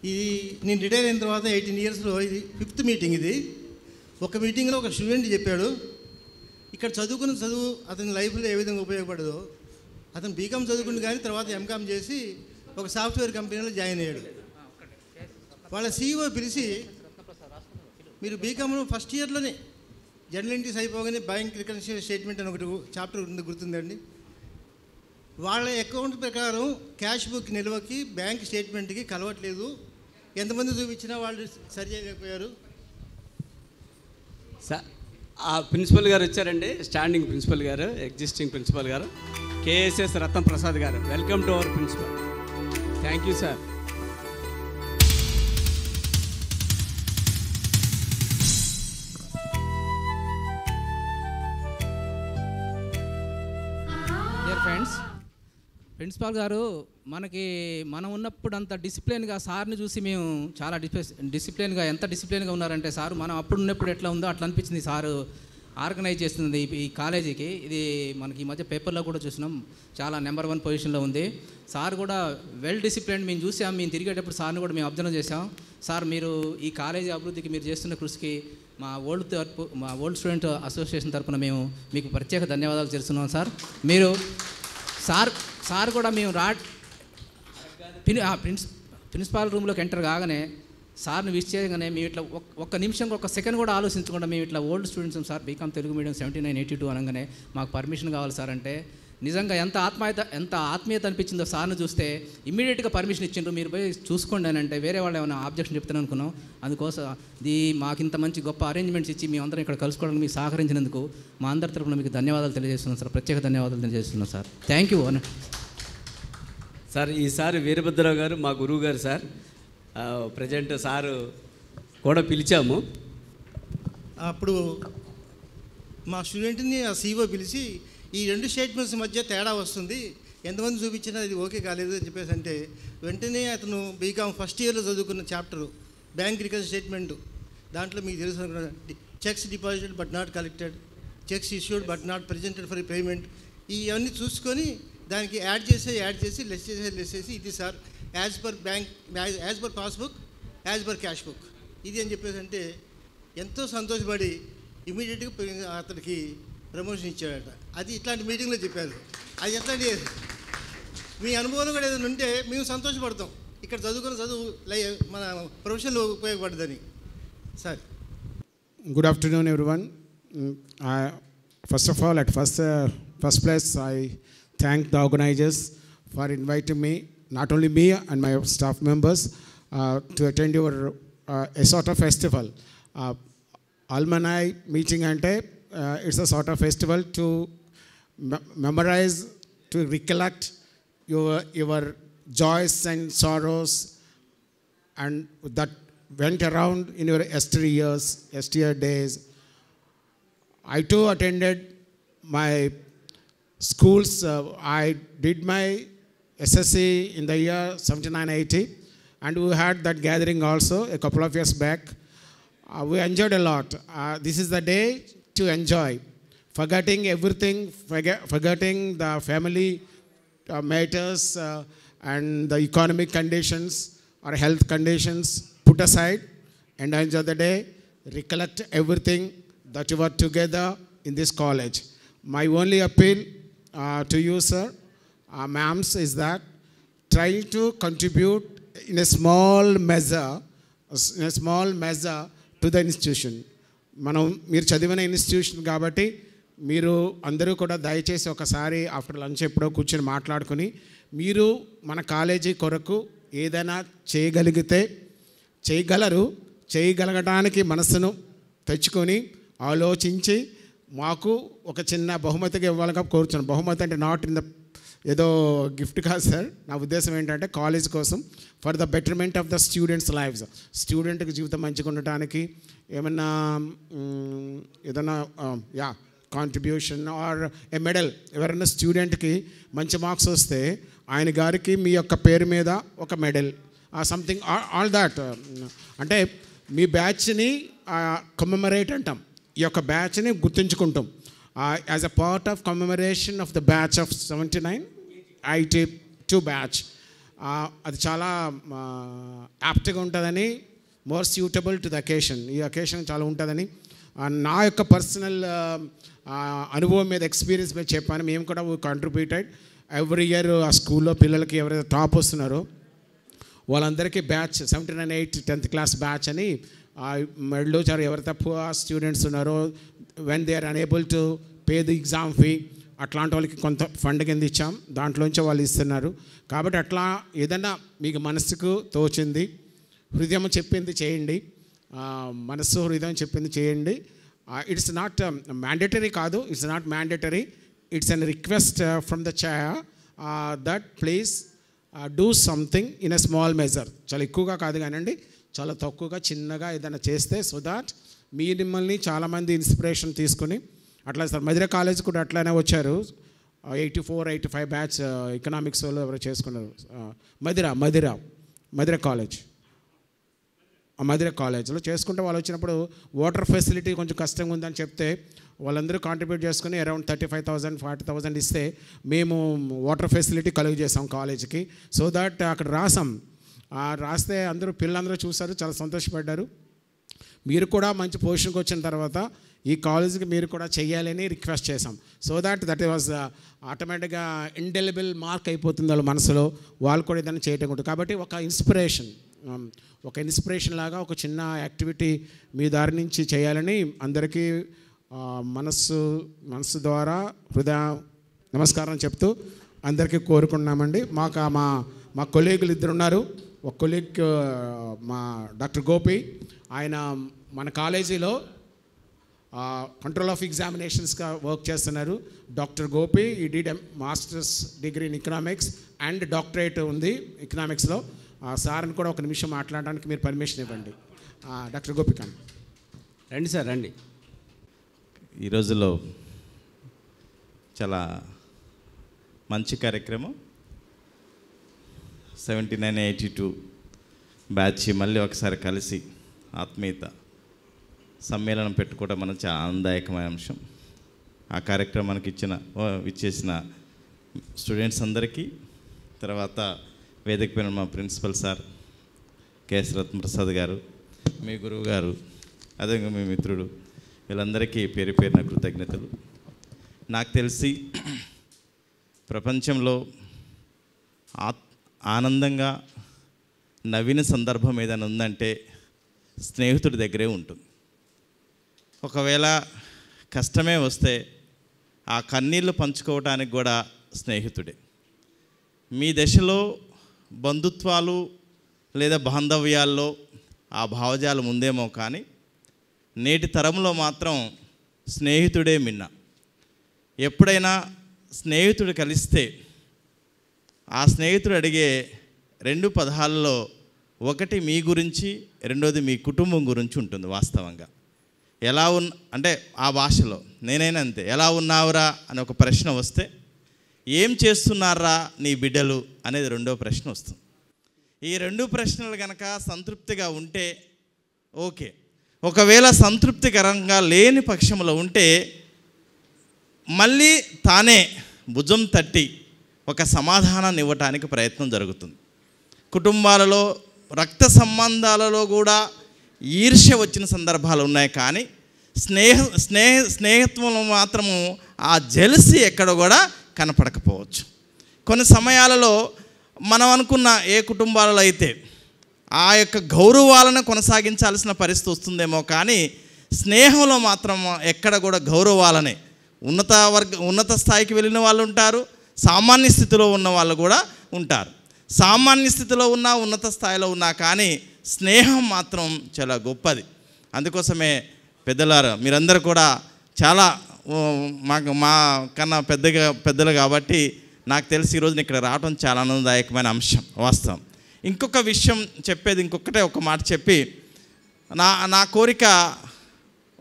ఇది నేను రిటైర్ అయిన తర్వాత 18 ఇయర్స్లో ఇది 5th మీటింగ్. ఇది ఒక మీటింగ్లో ఒక స్టూడెంట్ చెప్పాడు, ఇక్కడ చదువుకున్న చదువు అతని లైఫ్లో ఏ విధంగా ఉపయోగపడదో. అతను బీకామ్ చదువుకుంది కానీ తర్వాత ఎంకామ్ చేసి ఒక సాఫ్ట్వేర్ కంపెనీలో జాయిన్ అయ్యాడు. వాళ్ళ CEO పిలిచి, మీరు బీకామ్లో ఫస్ట్ ఇయర్లోనే జర్నల్ ఎంట్రీస్ అయిపోగానే బ్యాంక్ రికన్సిలియేషన్ స్టేట్మెంట్ అని ఒకటి చాప్టర్ ఉంది, గుర్తుందండి. వాళ్ళ అకౌంట్ ప్రకారం క్యాష్ బుక్ నిల్వకి బ్యాంక్ స్టేట్మెంట్కి కలవట్లేదు. ఎంతమంది చూపించినా వాళ్ళు సరి చేయలేకపోయారు. ఆ ప్రిన్సిపల్ గారు వచ్చారండి, స్టాండింగ్ ప్రిన్సిపల్ గారు, ఎగ్జిస్టింగ్ ప్రిన్సిపల్ గారు, KSS Ratan Prasad garu. Welcome to our principal. Thank you sir. Dear friends, principal గారు మనం ఉన్నప్పుడు అంత డిసిప్లిన్గా సార్ని చూసి మేము చాలా డిసిప్లిన్గా ఎంత డిసిప్లిన్గా ఉన్నారంటే సార్ మనం అప్పుడు ఉన్నప్పుడు ఎట్లా ఉందో అట్లా అనిపించింది. సారు ఆర్గనైజ్ చేస్తుంది ఈ కాలేజీకి. ఇది మనకి ఈ మధ్య పేపర్లో కూడా చూసినాం, చాలా నెంబర్ 1 పొజిషన్లో ఉంది. సార్ కూడా వెల్ డిసిప్లిన్ మేము చూసాం. మేము తిరిగేటప్పుడు సార్ని కూడా మేము అబ్జర్వ్ చేసాం. సార్ మీరు ఈ కాలేజీ అభివృద్ధికి మీరు చేస్తున్న కృషికి మా ఓల్డ్ స్టూడెంట్ అసోసియేషన్ తరఫున మేము మీకు ప్రత్యేక ధన్యవాదాలు తెలుస్తున్నాం సార్. మీరు సార్ కూడా మేము ప్రిన్సిపాల్ రూమ్లోకి ఎంటర్ కాగానే సార్ని విష్ చేయగానే మేము ఇట్లా ఒక్క నిమిషం ఒక సెకండ్ కూడా ఆలోచించకుండా మేము ఇట్లా old students sir BCom Telugu medium 7982 అనగానే మాకు పర్మిషన్ కావాలి సార్ అంటే నిజంగా ఎంత ఆత్మీయత అనిపించిందో సార్ని చూస్తే. ఇమ్మీడియట్గా పర్మిషన్ ఇచ్చిండ్రు, మీరు పోయి చూసుకోండి అని అంటే వేరే వాళ్ళు ఏమైనా ఆబ్జెక్షన్ చెప్తాను అనుకున్నాం. అందుకోసం మాకు ఇంత మంచి గొప్ప అరేంజ్మెంట్స్ ఇచ్చి మీ అందరం ఇక్కడ కలుసుకోవడానికి మీకు సహకరించినందుకు మా అందరి తరఫున మీకు ధన్యవాదాలు తెలియజేస్తున్నాం సార్. ప్రత్యేక ధన్యవాదాలు తెలియజేస్తున్నాం సార్. Thank you sir. ఈసారి వీరభద్రరావు గారు మా గురువు గారు సార్. ప్రజెంట్ సారు కూడా పిలిచాము. అప్పుడు మా స్టూడెంట్ని ఆ CEO పిలిచి, ఈ 2 స్టేట్మెంట్స్ మధ్య తేడా వస్తుంది, ఎంతమంది చూపించినా ఇది ఓకే కాలేదు అని చెప్పేసి అంటే వెంటనే అతను బీకామ్ ఫస్ట్ ఇయర్లో చదువుకున్న చాప్టరు బ్యాంక్ రికవరీ స్టేట్మెంట్, దాంట్లో మీకు తెలుసు checks deposited but not collected, checks issued but not presented for payment, ఇవన్నీ చూసుకొని దానికి యాడ్ చేసి లెస్ చేసి ఇది sir as per passbook as per cash book ఇది అని చెప్పేసి అంటే ఎంతో సంతోషపడి ఇమీడియట్గా అతనికి ప్రమోషన్ ఇచ్చాడట. అది ఇట్లాంటి మీటింగ్లో చెప్పారు. అది ఎట్లాంటి మీ అనుభవం కూడా ఏదైనా ఉంటే మేము సంతోషపడతాం, ఇక్కడ చదువుకున్న చదువు మన ప్రొఫెషన్లో ఉపయోగపడదని sir. Good afternoon, everyone. First of all, at first place, I thank the organizers for inviting me, not only me and my staff members, to attend your a sort of festival. Alumni meeting ante it's a sort of festival to memorize, to recollect your joys and sorrows, and that went around in your yesteryear days. I too attended my schools. I did my SSC in the year 79-80, and we had that gathering also a couple of years back. We enjoyed a lot. This is the day to enjoy, forgetting everything, forgetting the family matters and the economic conditions or health conditions put aside, and enjoy the day, recollect everything that you were together in this college. My only appeal to you, sir, ma'ams, is that try to contribute in a small measure to the institution. మీరు చదివిన institution కాబట్టి మీరు అందరూ కూడా దయచేసి ఒకసారి after lunch ఎప్పుడో కూర్చొని మాట్లాడుకుని మీరు మన కాలేజీ కొరకు ఏదైనా చేయగలగడానికి మనసును తెచ్చుకొని ఆలోచించి మాకు ఒక చిన్న బహుమతిగా ఇవ్వాలిగా కోరుచున్నాను. బహుమతి అంటే నాట్ ఇన్ ద ఏదో గిఫ్ట్ కాదు సార్. నా ఉద్దేశం ఏంటంటే కాలేజ్ కోసం for the betterment of the students lifes, స్టూడెంట్కి జీవితం మంచిగా ఉండటానికి ఏమన్నా ఏదన్నా కాంట్రిబ్యూషన్ ఆర్ ఏ మెడల్, ఎవరైనా స్టూడెంట్కి మంచి మార్క్స్ వస్తే ఆయన గారికి మీ యొక్క పేరు మీద ఒక మెడల్ సంథింగ్ ఆల్ దాట్, అంటే మీ బ్యాచ్ని కమెమరేట్ అంటాం, ఈ యొక్క బ్యాచ్ని గుర్తుంచుకుంటాం. As a part of commemoration of the batch of 79-82 batch, అది చాలా యాప్ట్గా ఉంటుందని, more suitable to the occasion, ఈ అకేషన్ చాలా ఉంటుందని నా యొక్క పర్సనల్ అనుభవం మీద, ఎక్స్పీరియన్స్ మీద చెప్పాను. మేము కూడా కాంట్రిబ్యూటెడ్ ఎవ్రీ ఇయర్ ఆ స్కూల్లో పిల్లలకి ఎవరైతే టాప్ వస్తున్నారో వాళ్ళందరికీ బ్యాచ్ 79, 8, 10th క్లాస్ బ్యాచ్ అని మెడలో చారు ఎవరు తక్కువ స్టూడెంట్స్ ఉన్నారో when they are unable to pay the exam fee అట్లాంటి వాళ్ళకి కొంత ఫండ్ కింద ఇచ్చాం, దాంట్లోంచి వాళ్ళు ఇస్తున్నారు. కాబట్టి అట్లా ఏదన్నా మీకు మనసుకు తోచింది, హృదయం చెప్పింది చేయండి, మనసు హృదయం చెప్పింది చేయండి. ఇట్స్ నాట్ మ్యాండేటరీ కాదు, it's not mandatory, it's an request from the chair that please do something in a small measure. చాలా ఎక్కువగా కాదు కానండి, చాలా తక్కువగా చిన్నగా ఏదైనా చేస్తే సో దాట్ మిమ్మల్ని చాలామంది ఇన్స్పిరేషన్ తీసుకుని అట్లా సార్ మధిర కాలేజ్ కూడా అట్లానే వచ్చారు. 84, 85 బ్యాచ్ ఎకనామిక్స్ వాళ్ళు ఎవరు చేసుకున్నారు. మధిర కాలేజ్లో చేసుకుంటే వాళ్ళు వచ్చినప్పుడు వాటర్ ఫెసిలిటీ కొంచెం కష్టంగా ఉందని చెప్తే వాళ్ళందరూ కాంట్రిబ్యూట్ చేసుకుని అరౌండ్ 35,000, 40,000 ఇస్తే మేము వాటర్ ఫెసిలిటీ కలుగు చేసాం కాలేజీకి. సో దట్ అక్కడ రాస్తే పిల్లలందరూ చూశారు, చాలా సంతోషపడ్డారు. మీరు కూడా మంచి పొజిషన్కి వచ్చిన తర్వాత ఈ కాలేజీకి మీరు కూడా చెయ్యాలని రిక్వెస్ట్ చేసాం. సో దట్ వాజ్ ఆటోమేటిక్గా ఇండెలిబుల్ మార్క్ అయిపోతుంది వాళ్ళ మనసులో, వాళ్ళు కూడా ఏదైనా చేయటం ఉంటుంది. కాబట్టి ఒక ఇన్స్పిరేషన్ లాగా ఒక చిన్న యాక్టివిటీ మీ దారి నుంచి చేయాలని అందరికీ మనస్సు ద్వారా హృదయ నమస్కారం చెప్తూ అందరికీ కోరుకున్నామండి. మా కొలీగులు ఇద్దరు ఉన్నారు. ఒక కొలీగ్ మా డాక్టర్ గోపి, ఆయన మన కాలేజీలో కంట్రోల్ ఆఫ్ ఎగ్జామినేషన్స్గా వర్క్ చేస్తున్నారు. డాక్టర్ గోపి ఈ did masters degree in economics and doctorate ఉంది ఎకనామిక్స్లో. సార్ని కూడా ఒక నిమిషం మాట్లాడడానికి మీరు పర్మిషన్ ఇవ్వండి. డాక్టర్ గోపికాంత్ రండి సార్, రండి. ఈ రోజుల్లో చాలా మంచి కార్యక్రమం. 79, 82 బ్యాచ్ మళ్ళీ ఒకసారి కలిసి ఆత్మీయత సమ్మేళనం పెట్టుకోవడం మన చాలా ఆనందదాయకమైన అంశం. ఆ కార్యక్రమానికి ఇచ్చేసిన స్టూడెంట్స్ అందరికీ, తర్వాత వేదిక పైన మా ప్రిన్సిపల్ సార్ కేఎస్ రత్నప్రసాద్ గారు, మీ గురువు గారు, అదేవిధంగా మీ మిత్రుడు, వీళ్ళందరికీ పేరు పేరున కృతజ్ఞతలు. నాకు తెలిసి ప్రపంచంలో ఆనందంగా నవ్విన సందర్భం ఏదైనా ఉందంటే స్నేహితుడి దగ్గరే ఉంటుంది. ఒకవేళ కష్టమే వస్తే ఆ కన్నీళ్ళు పంచుకోవటానికి కూడా స్నేహితుడే. మీ దశలో బంధుత్వాలు లేదా బాంధవ్యాల్లో ఆ భావజాలం ఉందేమో కానీ నేటి తరంలో మాత్రం స్నేహితుడే మిన్న. ఎప్పుడైనా స్నేహితుడు కలిస్తే ఆ స్నేహితుడు అడిగే 2 పదాలలో ఒకటి మీ గురించి, రెండోది మీ కుటుంబం గురించి ఉంటుంది. వాస్తవంగా ఎలా అంటే ఆ భాషలో నేనైనా అంతే, ఎలా ఉన్నావురా అని ఒక ప్రశ్న వస్తే ఏం చేస్తున్నారా నీ బిడ్డలు అనేది రెండో ప్రశ్న వస్తుంది. ఈ 2 ప్రశ్నలు కనుక సంతృప్తిగా ఉంటే ఓకే, ఒకవేళ సంతృప్తికరంగా లేని పక్షంలో ఉంటే మళ్ళీ తానే భుజం తట్టి ఒక సమాధానాన్ని ఇవ్వటానికి ప్రయత్నం జరుగుతుంది. కుటుంబాలలో రక్త సంబంధాలలో కూడా ఈర్ష్య వచ్చిన సందర్భాలు ఉన్నాయి, కానీ స్నేహిత్వంలో మాత్రము ఆ జెలసీ ఎక్కడ కూడా కనపడకపోవచ్చు. కొన్ని సమయాలలో మనం అనుకున్న ఏ కుటుంబాలలో అయితే ఆ యొక్క గౌరవాలను కొనసాగించాల్సిన పరిస్థితి వస్తుందేమో, కానీ స్నేహంలో మాత్రం ఎక్కడ కూడా గౌరవాలనే ఉన్నత స్థాయికి వెళ్ళిన వాళ్ళు ఉంటారు, సామాన్య స్థితిలో ఉన్న వాళ్ళు కూడా ఉంటారు. సామాన్య స్థితిలో ఉన్నా, ఉన్నత స్థాయిలో ఉన్నా, కానీ స్నేహం మాత్రం చాలా గొప్పది. అందుకోసమే మీరందరూ కూడా చాలా మా కన్నా పెద్దలు కాబట్టి నాకు తెలిసి ఈరోజు ఇక్కడ రావడం చాలా ఆనందదాయకమైన అంశం. వాస్తవం. ఇంకొక విషయం చెప్పేది, ఒక మాట చెప్పి నా కోరిక,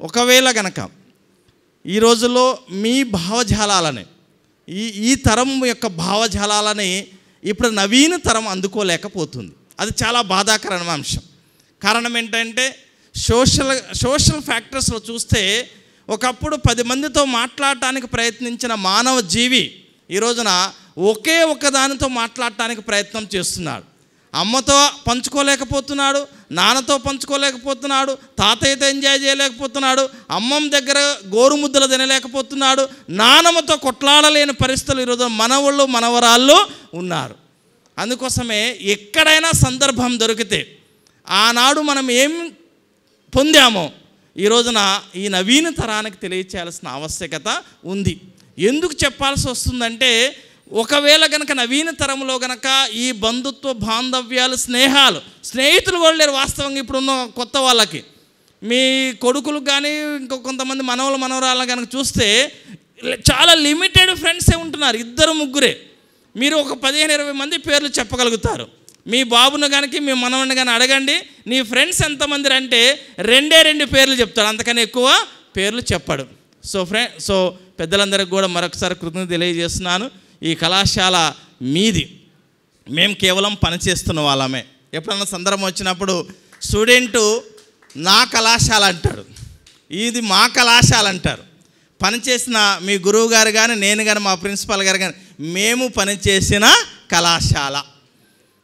ఒకవేళ గనక ఈ రోజుల్లో మీ భావజాలాలని ఈ తరం యొక్క భావజాలాలని ఇప్పుడు నవీన తరం అందుకోలేకపోతుంది. అది చాలా బాధాకరమైన అంశం. కారణం ఏంటంటే సోషల్ ఫ్యాక్టర్స్లో చూస్తే ఒకప్పుడు 10 మందితో మాట్లాడటానికి ప్రయత్నించిన మానవ జీవి ఈ రోజున ఒకే ఒక దానితో మాట్లాడటానికి ప్రయత్నం చేస్తున్నాడు. అమ్మతో పంచుకోలేకపోతున్నాడు, నాన్నతో పంచుకోలేకపోతున్నాడు, తాతయ్యతో ఎంజాయ్ చేయలేకపోతున్నాడు, అమ్మమ్మ దగ్గర గోరుముద్దలు తినలేకపోతున్నాడు, నానమ్మతో కొట్లాడలేని పరిస్థితులు ఈరోజు మనవళ్ళు మనవరాళ్ళు ఉన్నారు. అందుకోసమే ఎక్కడైనా సందర్భం దొరికితే ఆనాడు మనం ఏం పొందామో ఈ రోజున ఈ నవీన తరానికి తెలియచేయాల్సిన ఆవశ్యకత ఉంది. ఎందుకు చెప్పాల్సి వస్తుందంటే, ఒకవేళ కనుక నవీన తరంలో కనుక ఈ బంధుత్వ బాంధవ్యాలు స్నేహితులు కూడా లేరు. వాస్తవంగా ఇప్పుడున్న కొత్త వాళ్ళకి మీ కొడుకులు కానీ ఇంకో కొంతమంది మనవరాళ్ళని కనుక చూస్తే చాలా లిమిటెడ్ ఫ్రెండ్సే ఉంటున్నారు, 2-3. మీరు ఒక 15-20 మంది పేర్లు చెప్పగలుగుతారు. మీ బాబును కానీ మీ మనవని కానీ అడగండి, నీ ఫ్రెండ్స్ ఎంతమంది అంటే 2 పేర్లు చెప్తాడు, అంతకని ఎక్కువ పేర్లు చెప్పడు. సో పెద్దలందరికీ కూడా మరొకసారి కృతజ్ఞత తెలియజేస్తున్నాను. ఈ కళాశాల మీది, మేము కేవలం పనిచేస్తున్న వాళ్ళమే. ఎప్పుడన్నా సందర్భం వచ్చినప్పుడు స్టూడెంటు నా కళాశాల అంటాడు, ఇది మా కళాశాల అంటారు. పనిచేసిన మీ గురువు గారు కానీ నేను కానీ మా ప్రిన్సిపాల్ గారు కానీ మేము పనిచేసిన కళాశాల.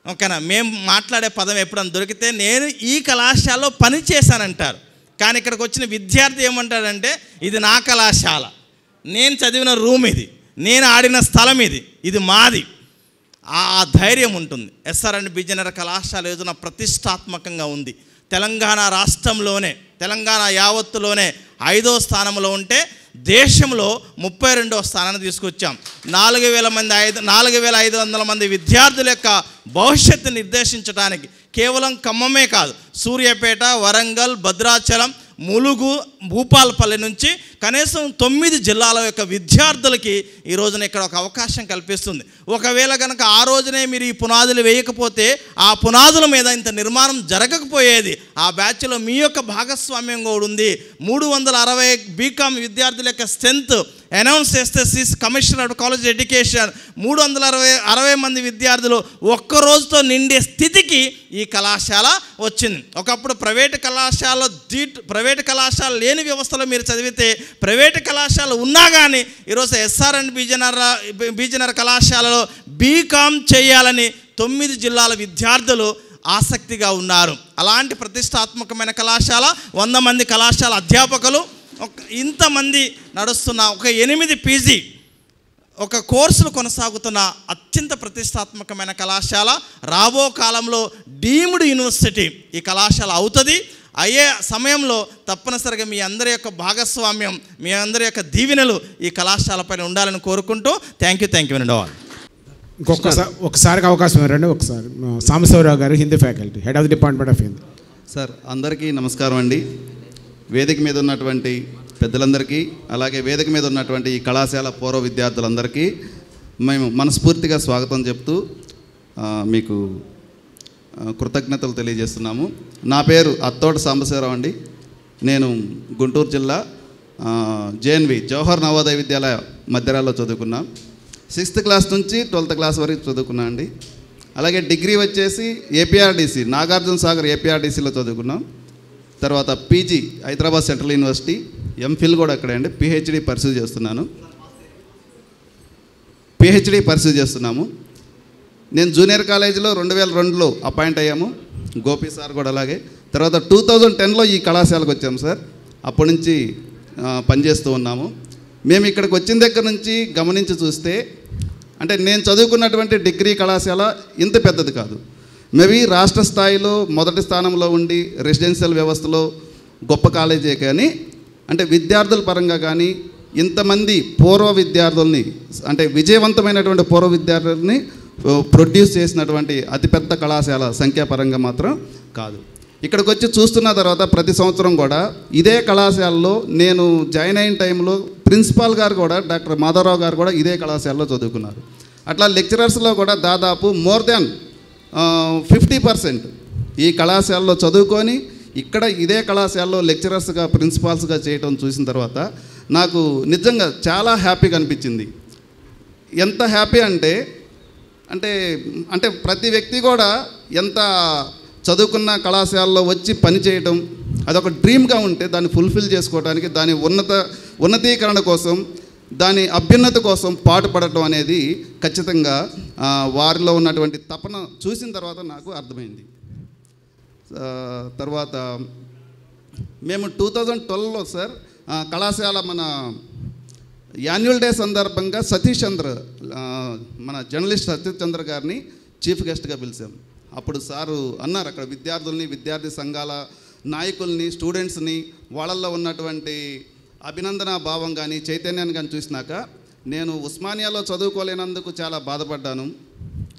ఓకేనా? మేము మాట్లాడే పదం ఎప్పుడన్నా దొరికితే నేను ఈ కళాశాలలో పనిచేశానంటారు. కానీ ఇక్కడికి వచ్చిన విద్యార్థి ఏమంటాడంటే ఇది నా కళాశాల, నేను చదివిన రూమ్ ఇది, నేను ఆడిన స్థలం ఇది మాది. ఆ ధైర్యం ఉంటుంది. SR&B జనరల్ కళాశాల యోజన ప్రతిష్టాత్మకంగా ఉంది. తెలంగాణ రాష్ట్రంలోనే, తెలంగాణ యావత్తులోనే 5వ స్థానంలో ఉంటే దేశంలో 32వ స్థానాన్ని తీసుకొచ్చాం. 4,500 మంది విద్యార్థుల యొక్క భవిష్యత్తు నిర్దేశించడానికి కేవలం ఖమ్మమే కాదు, సూర్యాపేట, వరంగల్, భద్రాచలం, ములుగు, భూపాలపల్లి నుంచి కనీసం 9 జిల్లాల యొక్క విద్యార్థులకి ఈ రోజున ఇక్కడ ఒక అవకాశం కల్పిస్తుంది. ఒకవేళ కనుక ఆ రోజునే మీరు ఈ పునాదులు వేయకపోతే ఆ పునాదుల మీద ఇంత నిర్మాణం జరగకపోయేది. ఆ బ్యాచ్లో మీ యొక్క భాగస్వామ్యం కూడా ఉంది. 360 బీకామ్ విద్యార్థుల యొక్క స్ట్రెంత్ అనౌన్స్ చేస్తే కమిషనర్ ఆఫ్ కాలేజ్ ఎడ్యుకేషన్ 360 మంది విద్యార్థులు ఒక్కరోజుతో నిండే స్థితికి ఈ కళాశాల వచ్చింది. ఒకప్పుడు ప్రైవేటు కళాశాల లేని వ్యవస్థలో మీరు చదివితే, ప్రైవేటు కళాశాల ఉన్నా కానీ ఈరోజు SR&B జనరల్ కళాశాలలో బీకామ్ చేయాలని 9 జిల్లాల విద్యార్థులు ఆసక్తిగా ఉన్నారు. అలాంటి ప్రతిష్టాత్మకమైన కళాశాల, 100 మంది కళాశాల అధ్యాపకులు, ఇంతమంది నడుస్తున్న ఒక 8 PG ఒక కోర్సులు కొనసాగుతున్న అత్యంత ప్రతిష్టాత్మకమైన కళాశాల. రాబో కాలంలో డీమ్డ్ యూనివర్సిటీ ఈ కళాశాల అవుతుంది. అయ్యే సమయంలో తప్పనిసరిగా మీ అందరి యొక్క భాగస్వామ్యం, మీ అందరి యొక్క దీవెనలు ఈ కళాశాలపైన ఉండాలని కోరుకుంటూ థ్యాంక్ యూ అండి. ఒకసారికి అవకాశం ఇవ్వండి. ఒకసారి సాంబశివరావు గారు, Hindi faculty, head of the department of Hindi. Sir, అందరికీ నమస్కారం అండి. వేదిక మీద ఉన్నటువంటి పెద్దలందరికీ, అలాగే వేదిక మీద ఉన్నటువంటి ఈ కళాశాల పూర్వ విద్యార్థులందరికీ మేము మనస్ఫూర్తిగా స్వాగతం చెప్తూ మీకు కృతజ్ఞతలు తెలియజేస్తున్నాము. నా పేరు అత్తోట సాంబశివరావు అండి. నేను గుంటూరు జిల్లా JNV జవహర్ నవోదయ విద్యాలయ మధ్యరాల్లో చదువుకున్నాను. 6th క్లాస్ నుంచి 12th క్లాస్ వరకు చదువుకున్నాను అండి. అలాగే డిగ్రీ వచ్చేసి APRDC నాగార్జున సాగర్ APRDCలో చదువుకున్నాం. తర్వాత PG Hyderabad central university, MPhil కూడా అక్కడే అండి. PhD పర్సూ చేస్తున్నాము. నేను జూనియర్ కాలేజీలో 2002లో అపాయింట్ అయ్యాము, గోపి సార్ కూడా అలాగే. తర్వాత 2010లో ఈ కళాశాలకు వచ్చాము సార్. అప్పటి నుంచి పనిచేస్తూ ఉన్నాము. మేము ఇక్కడికి వచ్చిన దగ్గర నుంచి గమనించి చూస్తే, అంటే నేను చదువుకున్నటువంటి డిగ్రీ కళాశాల ఇంత పెద్దది కాదు. మేబీ రాష్ట్ర స్థాయిలో మొదటి స్థానంలో ఉండి రెసిడెన్షియల్ వ్యవస్థలో గొప్ప కాలేజే, కానీ అంటే విద్యార్థుల పరంగా కానీ ఇంతమంది పూర్వ విద్యార్థుల్ని, అంటే విజయవంతమైనటువంటి పూర్వ విద్యార్థుల్ని ప్రొడ్యూస్ చేసినటువంటి అతిపెద్ద కళాశాల సంఖ్యాపరంగా మాత్రం కాదు. ఇక్కడికి వచ్చి చూస్తున్న తర్వాత ప్రతి సంవత్సరం కూడా ఇదే కళాశాలలో నేను జాయిన్ అయిన టైంలో ప్రిన్సిపాల్ గారు కూడా, డాక్టర్ మాధవరావు గారు కూడా ఇదే కళాశాలలో చదువుకున్నారు. అట్లా లెక్చరర్స్లో కూడా దాదాపు మోర్ దాన్ 50% ఈ కళాశాలలో చదువుకొని ఇక్కడ ఇదే కళాశాలలో లెక్చరర్స్గా, ప్రిన్సిపాల్స్గా చేయటం చూసిన తర్వాత నాకు నిజంగా చాలా హ్యాపీగా అనిపించింది. ఎంత హ్యాపీ అంటే అంటే ప్రతి వ్యక్తి కూడా ఎంత చదువుకున్న కళాశాలలో వచ్చి పని చేయటం అదొక డ్రీమ్గా ఉంటే దాన్ని ఫుల్ఫిల్ చేసుకోవడానికి, దాని ఉన్నతీకరణ కోసం దాని అభ్యున్నతి కోసం పాటుపడటం అనేది ఖచ్చితంగా వారిలో ఉన్నటువంటి తపన చూసిన తర్వాత నాకు అర్థమైంది. తర్వాత మేము 2012లో సార్ కళాశాల మన యాన్యువల్ డే సందర్భంగా సతీష్ చంద్ర మన జర్నలిస్ట్ సతీష్ చంద్ర గారిని చీఫ్ గెస్ట్గా పిలిచాం. అప్పుడు సారు అన్నారు అక్కడ విద్యార్థుల్ని, విద్యార్థి సంఘాల నాయకుల్ని, స్టూడెంట్స్ని, వాళ్ళల్లో ఉన్నటువంటి అభినందన భావం కానీ చైతన్యాన్ని కానీ చూసినాక నేను ఉస్మానియాలో చదువుకోలేనందుకు చాలా బాధపడ్డాను.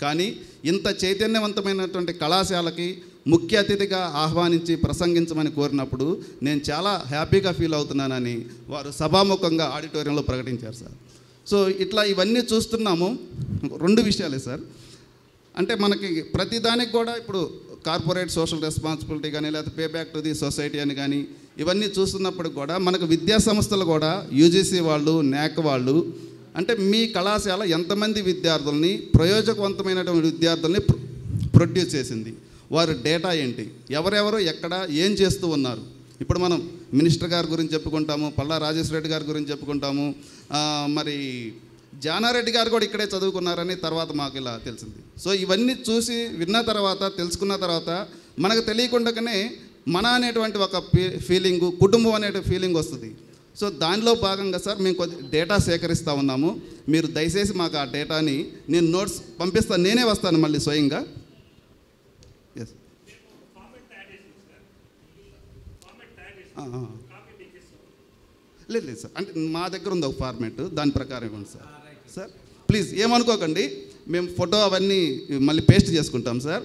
కానీ ఇంత చైతన్యవంతమైనటువంటి కళాశాలకి ముఖ్య అతిథిగా ఆహ్వానించి ప్రసంగించమని కోరినప్పుడు నేను చాలా హ్యాపీగా ఫీల్ అవుతున్నానని వారు సభాముఖంగా ఆడిటోరియంలో ప్రకటించారు సార్. సో ఇట్లా ఇవన్నీ చూస్తున్నాము. 2 విషయాలే సార్. అంటే మనకి ప్రతిదానికి కూడా ఇప్పుడు కార్పొరేట్ సోషల్ రెస్పాన్సిబిలిటీ కానీ లేకపోతే pay back to the society అని కానీ ఇవన్నీ చూస్తున్నప్పుడు కూడా మనకు విద్యా సంస్థలు కూడా యూజీసీ వాళ్ళు, న్యాక్ వాళ్ళు అంటే మీ కళాశాల ఎంతమంది విద్యార్థుల్ని, ప్రయోజకవంతమైనటువంటి విద్యార్థుల్ని ప్రొడ్యూస్ చేసింది, వారి డేటా ఏంటి, ఎవరెవరు ఎక్కడ ఏం చేస్తూ ఉన్నారు. ఇప్పుడు మనం మినిస్టర్ గారి గురించి చెప్పుకుంటాము, పల్లా రాజేశ్వర రెడ్డి గారి గురించి చెప్పుకుంటాము, మరి జానారెడ్డి గారు కూడా ఇక్కడే చదువుకున్నారని తర్వాత మాకు ఇలా తెలిసింది. సో ఇవన్నీ చూసి విన్న తర్వాత, తెలుసుకున్న తర్వాత మనకు తెలియకుండానే మన అనేటువంటి ఒక ఫీలింగు, కుటుంబం అనే ఫీలింగ్ వస్తుంది. సో దానిలో భాగంగా సార్ మేము కొద్ది డేటా సేకరిస్తూ ఉన్నాము. మీరు దయచేసి మాకు ఆ డేటాని నేను నోట్స్ పంపిస్తాను, నేనే వస్తాను మళ్ళీ స్వయంగా. ఎస్ లేదు సార్, అంటే మా దగ్గర ఉంది ఒక ఫార్మేట్, దాని ప్రకారం ఇవ్వండి సార్. సార్ ప్లీజ్ ఏమనుకోకండి, మేము ఫోటో అవన్నీ మళ్ళీ పేస్ట్ చేసుకుంటాం సార్.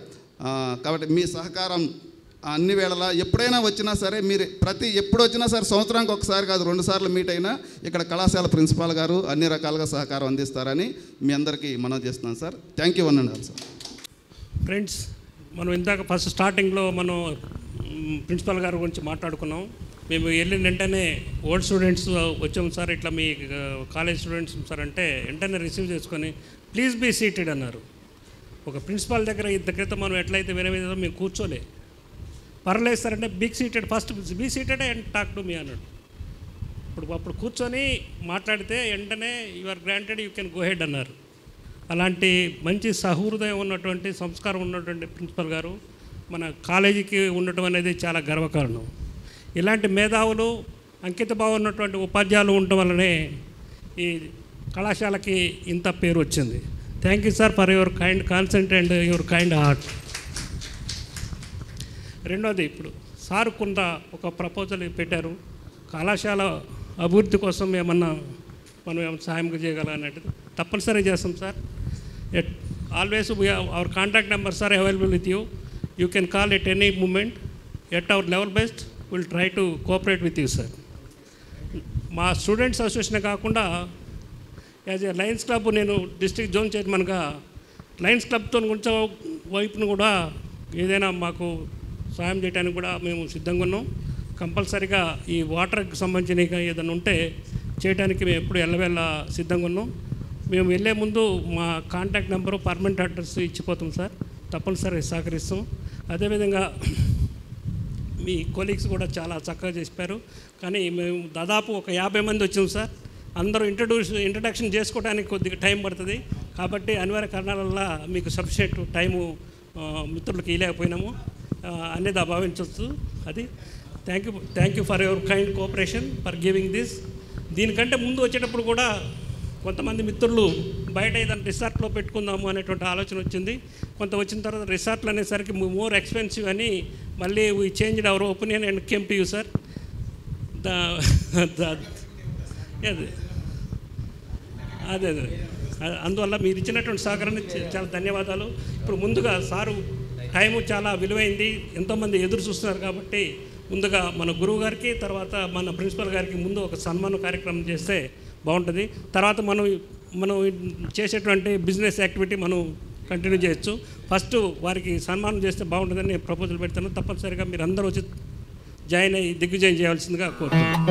కాబట్టి మీ సహకారం అన్ని వేళలా ఎప్పుడైనా వచ్చినా సరే, మీరు ఎప్పుడు వచ్చినా సరే, సంవత్సరానికి ఒకసారి కాదు 2 సార్లు మీట్ అయినా ఇక్కడ కళాశాల ప్రిన్సిపాల్ గారు అన్ని రకాలుగా సహకారం అందిస్తారని మీ అందరికీ మనవి చేస్తున్నాను సార్. థ్యాంక్ యూ అన్నాను సార్. ఫ్రెండ్స్, మనం ఇందాక ఫస్ట్ స్టార్టింగ్లో మనం ప్రిన్సిపాల్ గారి గురించి మాట్లాడుకున్నాం. మేము వెళ్ళిన వెంటనే ఓల్డ్ స్టూడెంట్స్ వచ్చాము సార్, ఇట్లా మీ కాలేజ్ స్టూడెంట్స్ సార్ అంటే వెంటనే రిసీవ్ చేసుకొని ప్లీజ్ బీ సీటెడ్ అన్నారు. ఒక ప్రిన్సిపాల్ దగ్గర ఇంత క్రితం మనం ఎట్లయితే వినే మేము కూర్చోలే, పర్లేదు సార్ అంటే be seated, first be seated and talk to me అన్నాడు. అప్పుడు కూర్చొని మాట్లాడితే వెంటనే you are granted, you can go ahead అన్నారు. అలాంటి మంచి సహృదయం ఉన్నటువంటి, సంస్కారం ఉన్నటువంటి ప్రిన్సిపల్ గారు మన కాలేజీకి ఉండటం అనేది చాలా గర్వకారణం. ఇలాంటి మేధావులు, అంకిత భావం ఉన్నటువంటి ఉపాధ్యాయులు ఉండటం వల్లనే ఈ కళాశాలకి ఇంత పేరు వచ్చింది. Thank you sir for your kind consent and your kind heart. రెండోది, ఇప్పుడు సార్ కొంత ఒక ప్రపోజల్ పెట్టారు, కళాశాల అభివృద్ధి కోసం మనం ఏమైనా సహాయం చేయగలనట్టు. తప్పనిసరిగా చేస్తాం sir. Always our contact numbers are available with you. You can call at any moment. At our level best will try to cooperate with you sir. మా స్టూడెంట్స్ అసోసియేషన్ కాకుండా యాజ్ ఏ లయన్స్ క్లబ్, నేను district zone చైర్మన్గా lions క్లబ్తో కొంచెం వైపును కూడా ఏదైనా మాకు సాయం చేయడానికి కూడా మేము సిద్ధంగా ఉన్నాం. కంపల్సరీగా ఈ వాటర్కి సంబంధించిన ఏదైనా ఉంటే చేయడానికి మేము ఎప్పుడు ఎల్లవేళ సిద్ధంగా ఉన్నాం. మేము వెళ్ళే ముందు మా కాంటాక్ట్ నెంబరు, పర్మనెంట్ అడ్రస్ ఇచ్చిపోతాం సార్. తప్పనిసరిగా సహకరిస్తాం. అదేవిధంగా మీ కొలీగ్స్ కూడా చాలా చక్కగా చెప్పారు. కానీ మేము దాదాపు ఒక 50 మంది వచ్చాం సార్. అందరూ ఇంట్రడక్షన్ చేసుకోవడానికి కొద్దిగా టైం పడుతుంది. కాబట్టి అనివార్య కారణాల వల్ల మీకు సఫిషియెంట్ టైము మిత్రులకు ఇవ్వలేకపోయినాము అనేది భావించవచ్చు. అది thank you for your kind cooperation for giving this. దీనికంటే ముందు వచ్చేటప్పుడు కూడా కొంతమంది మిత్రులు బయట ఏదైనా రిసార్ట్లో పెట్టుకుందాము అనేటువంటి ఆలోచన వచ్చింది. కొంత వచ్చిన తర్వాత రిసార్ట్లు అనేసరికి మోర్ ఎక్స్పెన్సివ్ అని మళ్ళీ we changed our opinion and came to you sir. అదే అందువల్ల మీరు ఇచ్చినటువంటి సహకారానికి చాలా ధన్యవాదాలు. ఇప్పుడు ముందుగా సారు టైము చాలా విలువైంది, ఎంతోమంది ఎదురు చూస్తున్నారు. కాబట్టి ముందుగా మన గురువు గారికి, తర్వాత మన ప్రిన్సిపల్ గారికి ముందు ఒక సన్మాన కార్యక్రమం చేస్తే బాగుంటుంది. తర్వాత మనం చేసేటువంటి బిజినెస్ యాక్టివిటీ మనం కంటిన్యూ చేయొచ్చు. ఫస్ట్ వారికి సన్మానం చేస్తే బాగుంటుందని నేను ప్రపోజల్ పెడతాను. తప్పనిసరిగా మీరు అందరూ వచ్చి జాయిన్ అయ్యి దిగ్విజయం చేయవలసిందిగా కోరుతున్నాను.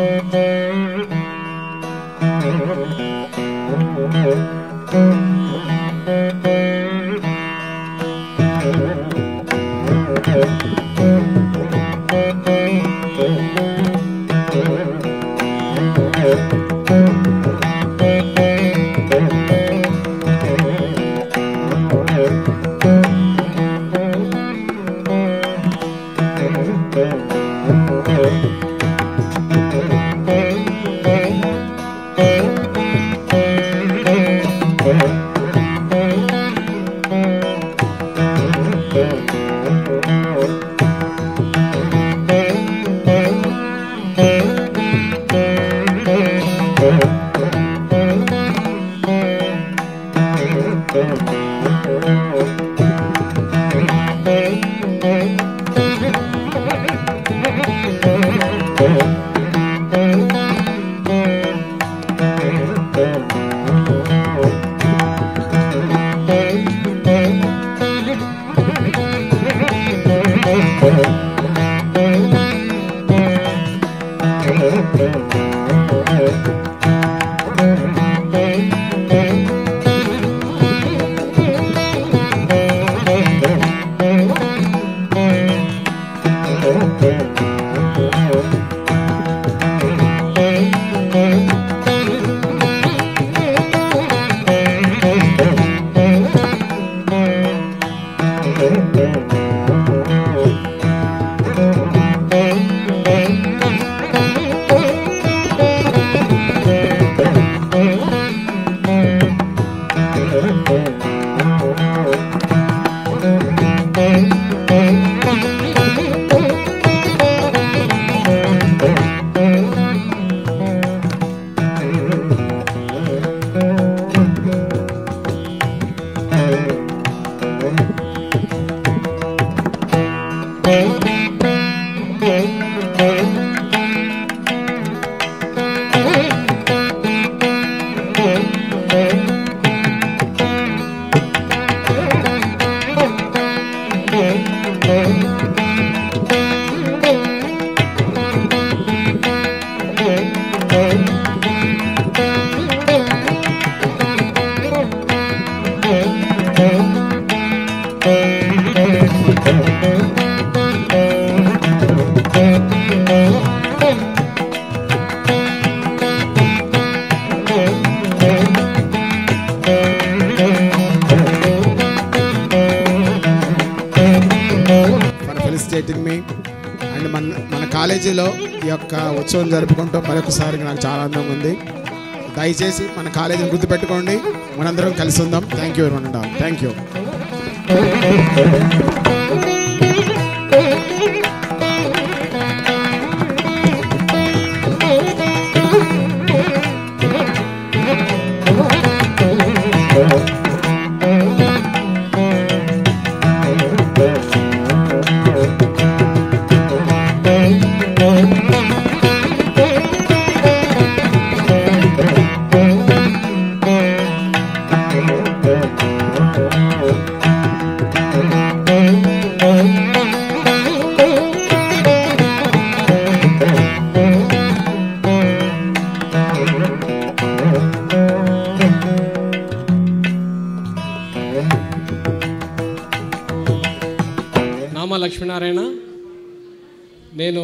ఫెలిసిటేటింగ్ మీ అండ్ మన కాలేజీలో ఈ యొక్క ఉత్సవం జరుపుకుంటూ మరొకసారి నాకు చాలా ఆనందంగా ఉంది. దయచేసి మన కాలేజీని గుర్తుపెట్టుకోండి, మనందరం కలిసి ఉందాం. Thank you very much. Thank you. Lakshminarayana. నేను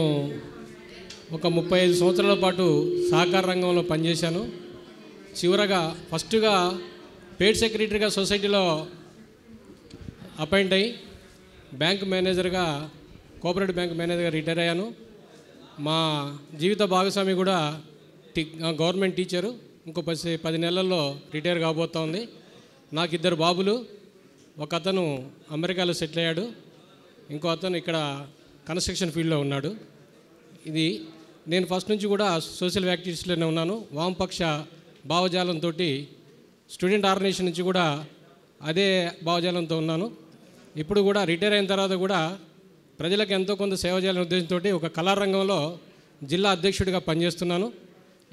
ఒక 35 సంవత్సరాల పాటు సహకార రంగంలో పనిచేశాను. చివరగా ఫస్ట్గా పేడ్ సెక్రటరీగా సొసైటీలో అపాయింట్ అయ్యి బ్యాంక్ మేనేజర్గా, కోఆపరేటివ్ బ్యాంక్ మేనేజర్గా రిటైర్ అయ్యాను. మా జీవిత భాగస్వామి కూడా గవర్నమెంట్ టీచరు. ఇంకో 10 నెలల్లో రిటైర్ కాబోతోంది. నాకు 2 బాబులు. ఒక అతను అమెరికాలో సెటిల్ అయ్యాడు, ఇంకో అతను ఇక్కడ కన్స్ట్రక్షన్ ఫీల్డ్లో ఉన్నాడు. ఇది నేను ఫస్ట్ నుంచి కూడా సోషల్ యాక్టివిటీస్లోనే ఉన్నాను. వామపక్ష భావజాలంతో స్టూడెంట్ ఆర్గనైజేషన్ నుంచి కూడా అదే భావజాలంతో ఉన్నాను. ఇప్పుడు కూడా రిటైర్ అయిన తర్వాత కూడా ప్రజలకు ఎంతో కొంత సేవ చేయాలనే ఉద్దేశంతో ఒక కళారంగంలో జిల్లా అధ్యక్షుడిగా పనిచేస్తున్నాను.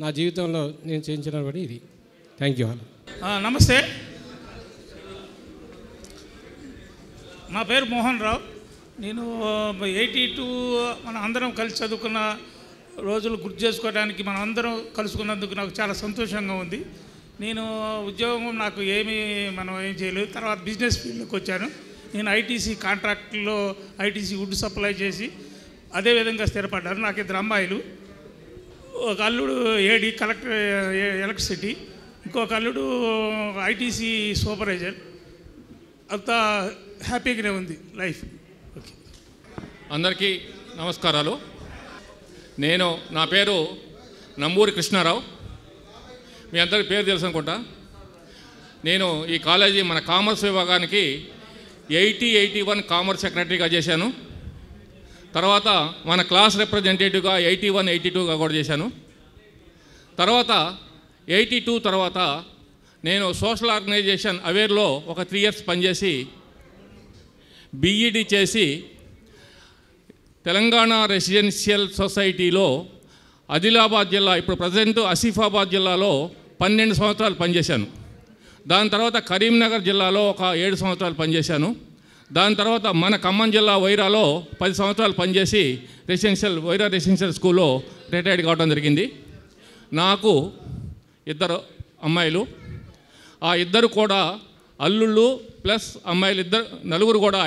నా జీవితంలో నేను చేయించినటువంటి ఇది. Thank you. నమస్తే, నా పేరు మోహన్ రావు. నేను 82 మనం అందరం కలిసి చదువుకున్న రోజులు గుర్తు చేసుకోవడానికి మనం అందరం కలుసుకున్నందుకు నాకు చాలా సంతోషంగా ఉంది. నేను ఉద్యోగం నాకు ఏం చేయలేదు. తర్వాత బిజినెస్ ఫీల్డ్లోకి వచ్చాను. నేను ఐటీసీ కాంట్రాక్ట్లో ఐటీసీ వుడ్ సప్లై చేసి అదేవిధంగా స్థిరపడ్డాను. నాకు 2 అమ్మాయిలు. ఒక అల్లుడు ఏడీ కలెక్టర్ ఎలక్ట్రిసిటీ, ఇంకొక అల్లుడు ఐటీసీ సూపర్వైజర్. అంతా హ్యాపీగానే ఉంది లైఫ్. అందరికీ నమస్కారాలు. నా పేరు నంబూరి కృష్ణారావు. మీ అందరి పేరు తెలుసు అనుకుంటా. నేను ఈ కాలేజీ మన కామర్స్ విభాగానికి 81 కామర్స్ సెక్రటరీగా చేశాను. తర్వాత మన క్లాస్ రిప్రజెంటేటివ్గా 81, 82గా కూడా చేశాను. తర్వాత 82 తర్వాత నేను సోషల్ ఆర్గనైజేషన్ అవేర్లో ఒక 3 years పనిచేసి బీఈడి చేసి తెలంగాణ రెసిడెన్షియల్ సొసైటీలో ఆదిలాబాద్ జిల్లా, ఇప్పుడు ప్రజెంట్ ఆసిఫాబాద్ జిల్లాలో 12 సంవత్సరాలు పనిచేశాను. దాని తర్వాత కరీంనగర్ జిల్లాలో ఒక 7 సంవత్సరాలు పనిచేశాను. దాని తర్వాత మన ఖమ్మం జిల్లా వైరాలో 10 సంవత్సరాలు పనిచేసి వైరా రెసిడెన్షియల్ స్కూల్లో రిటైర్డ్ కావడం జరిగింది. నాకు 2 అమ్మాయిలు. ఆ 2 కూడా అల్లుళ్ళు ప్లస్ అమ్మాయిలు 4 కూడా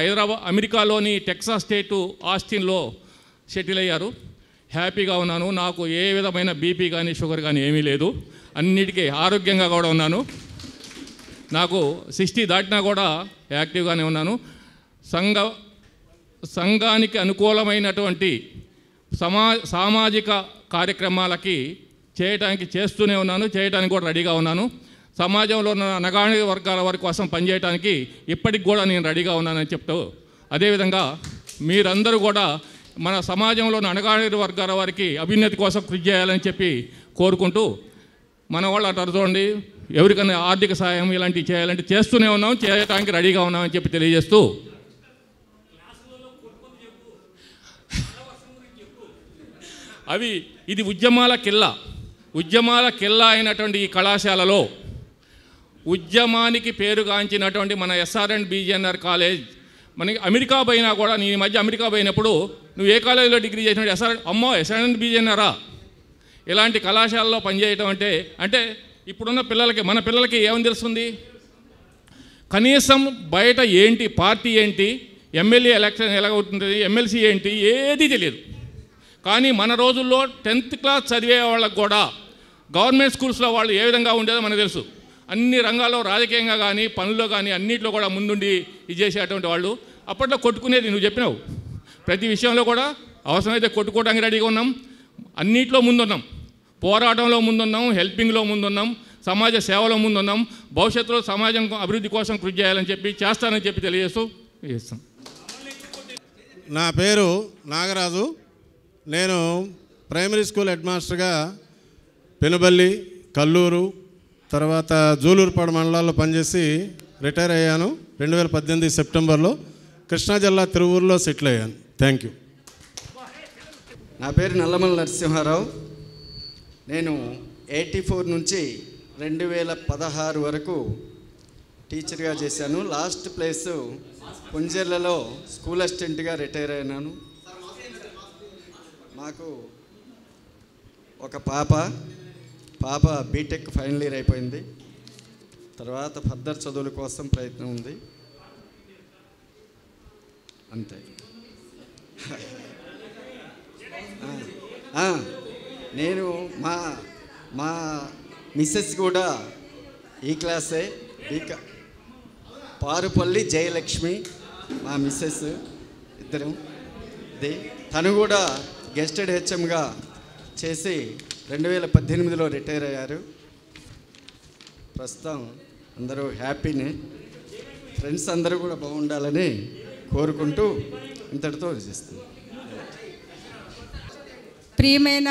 అమెరికాలోని టెక్సాస్ స్టేటు ఆస్టిన్లో సెటిల్ అయ్యారు. హ్యాపీగా ఉన్నాను. నాకు ఏ విధమైన బీపీ కానీ షుగర్ కానీ ఏమీ లేదు. అన్నిటికీ ఆరోగ్యంగా కూడా ఉన్నాను. నాకు 60 దాటినా కూడా యాక్టివ్గానే ఉన్నాను. సంఘానికి అనుకూలమైనటువంటి సామాజిక కార్యక్రమాలకి చేస్తూనే ఉన్నాను. చేయడానికి కూడా రెడీగా ఉన్నాను. సమాజంలో ఉన్న అణగారిన వర్గాల వారి కోసం పనిచేయడానికి ఇప్పటికి కూడా నేను రెడీగా ఉన్నానని చెప్తూ, అదేవిధంగా మీరందరూ కూడా మన సమాజంలో ఉన్న అణగారిన వర్గాల వారికి అభ్యున్నతి కోసం కృషి చేయాలని చెప్పి కోరుకుంటూ, మన వాళ్ళు అంటారు చూడండి, ఎవరికైనా ఆర్థిక సాయం ఇలాంటివి చేయాలంటే చేస్తూనే ఉన్నాం, చేయడానికి రెడీగా ఉన్నామని చెప్పి తెలియజేస్తూ, ఇది ఉద్యమాల కిల్లా అయినటువంటి ఈ కళాశాలలో ఉద్యమానికి పేరుగాంచినటువంటి మన ఎస్ఆర్&. బీజీఎన్ఆర్ కాలేజ్, మనకి అమెరికా పోయినా కూడా, నేను ఈ మధ్య అమెరికా పోయినప్పుడు నువ్వు ఏ కాలేజీలో డిగ్రీ చేసినట్టు ఎస్ఆర్&. బీజీఎన్ఆరా ఇలాంటి కళాశాలలో పనిచేయటం అంటే ఇప్పుడున్న మన పిల్లలకి ఏమని తెలుస్తుంది? కనీసం బయట ఏంటి, పార్టీ ఏంటి, ఎమ్మెల్యే ఎలక్షన్ ఎలా ఉంటుంది, ఎమ్మెల్సీ ఏంటి, ఏది తెలియదు. కానీ మన రోజుల్లో 10th క్లాస్ చదివే వాళ్ళకు కూడా గవర్నమెంట్ స్కూల్స్లో వాళ్ళు ఏ విధంగా ఉండేదో మనకు తెలుసు. అన్ని రంగాల్లో, రాజకీయంగా కానీ పనుల్లో కానీ అన్నింటిలో కూడా ముందుండి ఇది చేసేటువంటి వాళ్ళు. అప్పట్లో కొట్టుకునేది నువ్వు చెప్పినావు. ప్రతి విషయంలో కూడా అవసరమైతే కొట్టుకోవడానికి రెడీగా ఉన్నాం. అన్నిట్లో ముందున్నాం. పోరాటంలో ముందున్నాం, హెల్పింగ్లో ముందున్నాం, సమాజ సేవలో ముందున్నాం. భవిష్యత్తులో సమాజం అభివృద్ధి కోసం కృషి చేయాలని చెప్పి చేస్తానని చెప్పి తెలియజేస్తూ చేస్తాం. నా పేరు నాగరాజు. నేను ప్రైమరీ స్కూల్ హెడ్ మాస్టర్గా పెనుబల్లి, కల్లూరు, తర్వాత జూలూరుపాడు మండలాల్లో పనిచేసి రిటైర్ అయ్యాను. 2018 సెప్టెంబర్లో కృష్ణా జిల్లా తిరువూరులో సెటిల్ అయ్యాను. Thank you. నా పేరు నల్లమల నరసింహారావు. నేను 84 నుంచి 2016 వరకు టీచర్గా చేశాను. లాస్ట్ ప్లేస్ పుంజర్లలో స్కూల్ అసిస్టెంట్గా రిటైర్ అయినాను. మాకు ఒక పాప బీటెక్ ఫైనల్ ఇయర్ అయిపోయింది. తర్వాత ఫర్దర్ చదువుల కోసం ప్రయత్నం ఉంది. అంతే. నేను మా మిస్సెస్ కూడా ఈ క్లాసే, పారుపల్లి జయలక్ష్మి మా మిస్సెస్, ఇద్దరం. తను కూడా గెస్టెడ్ హెచ్ఎంగా చేసి 2018లో రిటైర్ అయ్యారు. ప్రస్తుతం అందరూ హ్యాపీనే. ఫ్రెండ్స్ అందరూ కూడా బాగుండాలని కోరుకుంటూ ఇంతటితో చేస్తాను. ప్రియమైన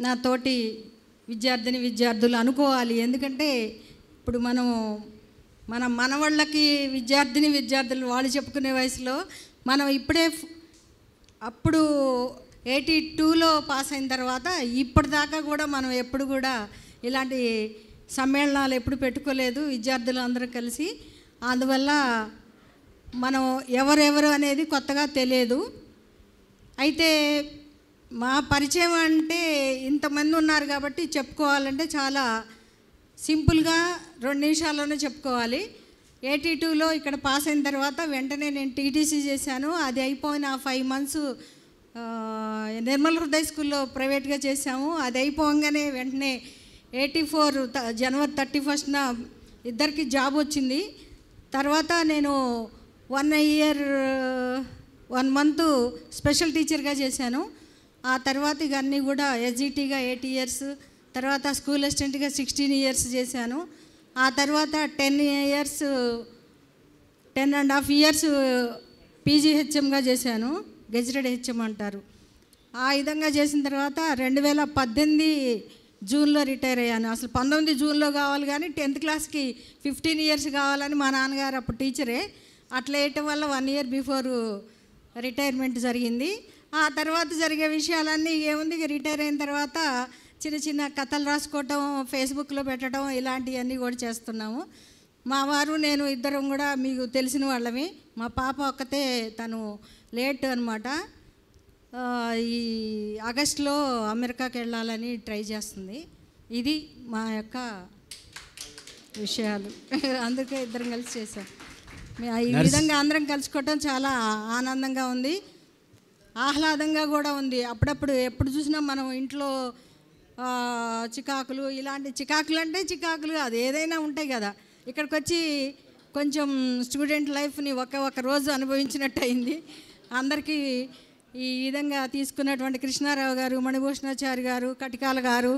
నా తోటి విద్యార్థులు అనుకోవాలి. ఎందుకంటే ఇప్పుడు మన మనవాళ్ళకి విద్యార్థులు వాళ్ళు చెప్పుకునే వయసులో మనం ఇప్పుడే అప్పుడు 82లో పాస్ అయిన తర్వాత ఇప్పటిదాకా కూడా మనం ఎప్పుడు కూడా ఇలాంటి సమ్మేళనాలు ఎప్పుడు పెట్టుకోలేదు విద్యార్థులు అందరూ కలిసి. అందువల్ల మనం ఎవరెవరు అనేది కొత్తగా తెలియదు. అయితే మా పరిచయం అంటే ఇంతమంది ఉన్నారు కాబట్టి చెప్పుకోవాలంటే చాలా సింపుల్గా 2 నిమిషాల్లోనే చెప్పుకోవాలి. 82లో ఇక్కడ పాస్ అయిన తర్వాత వెంటనే నేను టీటీసీ చేశాను. అది అయిపోయిన 5 months నిర్మల్ హృదయ స్కూల్లో ప్రైవేట్గా చేసాము. అది అయిపోగానే వెంటనే 84 జనవరి 31న ఇద్దరికి జాబ్ వచ్చింది. తర్వాత నేను 1 year 1 month స్పెషల్ టీచర్గా చేశాను. ఆ తర్వాత ఇక అన్నీ కూడా ఎస్జిటిగా 8 years, తర్వాత స్కూల్ అసిస్టెంట్గా 16 years చేశాను. ఆ తర్వాత 10.5 years పీజీహెచ్ఎంగా చేశాను, గెజిటెడ్ హెచ్ఎం అంటారు. ఆ విధంగా చేసిన తర్వాత 2018 జూన్లో రిటైర్ అయ్యాను. అసలు 19 జూన్లో కావాలి కానీ 10th క్లాస్కి 15 years కావాలని మా నాన్నగారు అప్పుడు టీచరే, అట్లా వేయటం వల్ల 1 year బిఫోర్ రిటైర్మెంట్ జరిగింది. ఆ తర్వాత జరిగే విషయాలన్నీ ఏముంది, రిటైర్ అయిన తర్వాత చిన్న చిన్న కథలు రాసుకోవటం, ఫేస్బుక్లో పెట్టడం, ఇలాంటివన్నీ కూడా చేస్తున్నాము. మా వారు నేను ఇద్దరం కూడా మీకు తెలిసిన వాళ్ళమే. మా పాప ఒక్కతే తను లేట్ అనమాట, ఈ ఆగస్టులో అమెరికాకి వెళ్ళాలని ట్రై చేస్తుంది. ఇది మా యొక్క విషయాలు. అందుకే ఇద్దరం కలిసి చేశాం. ఈ విధంగా అందరం కలుసుకోవటం చాలా ఆనందంగా ఉంది, ఆహ్లాదంగా కూడా ఉంది. అప్పుడప్పుడు ఎప్పుడు చూసినా మనం ఇంట్లో చికాకులు, ఇలాంటి చికాకులు అంటే చికాకులు కాదు, ఏదైనా ఉంటాయి కదా. ఇక్కడికి వచ్చి కొంచెం స్టూడెంట్ లైఫ్ని ఒక రోజు అనుభవించినట్టు అయింది. అందరికీ ఈ విధంగా తీసుకున్నటువంటి కృష్ణారావు గారు, మణిభూషణాచారి గారు, కటికాల గారు,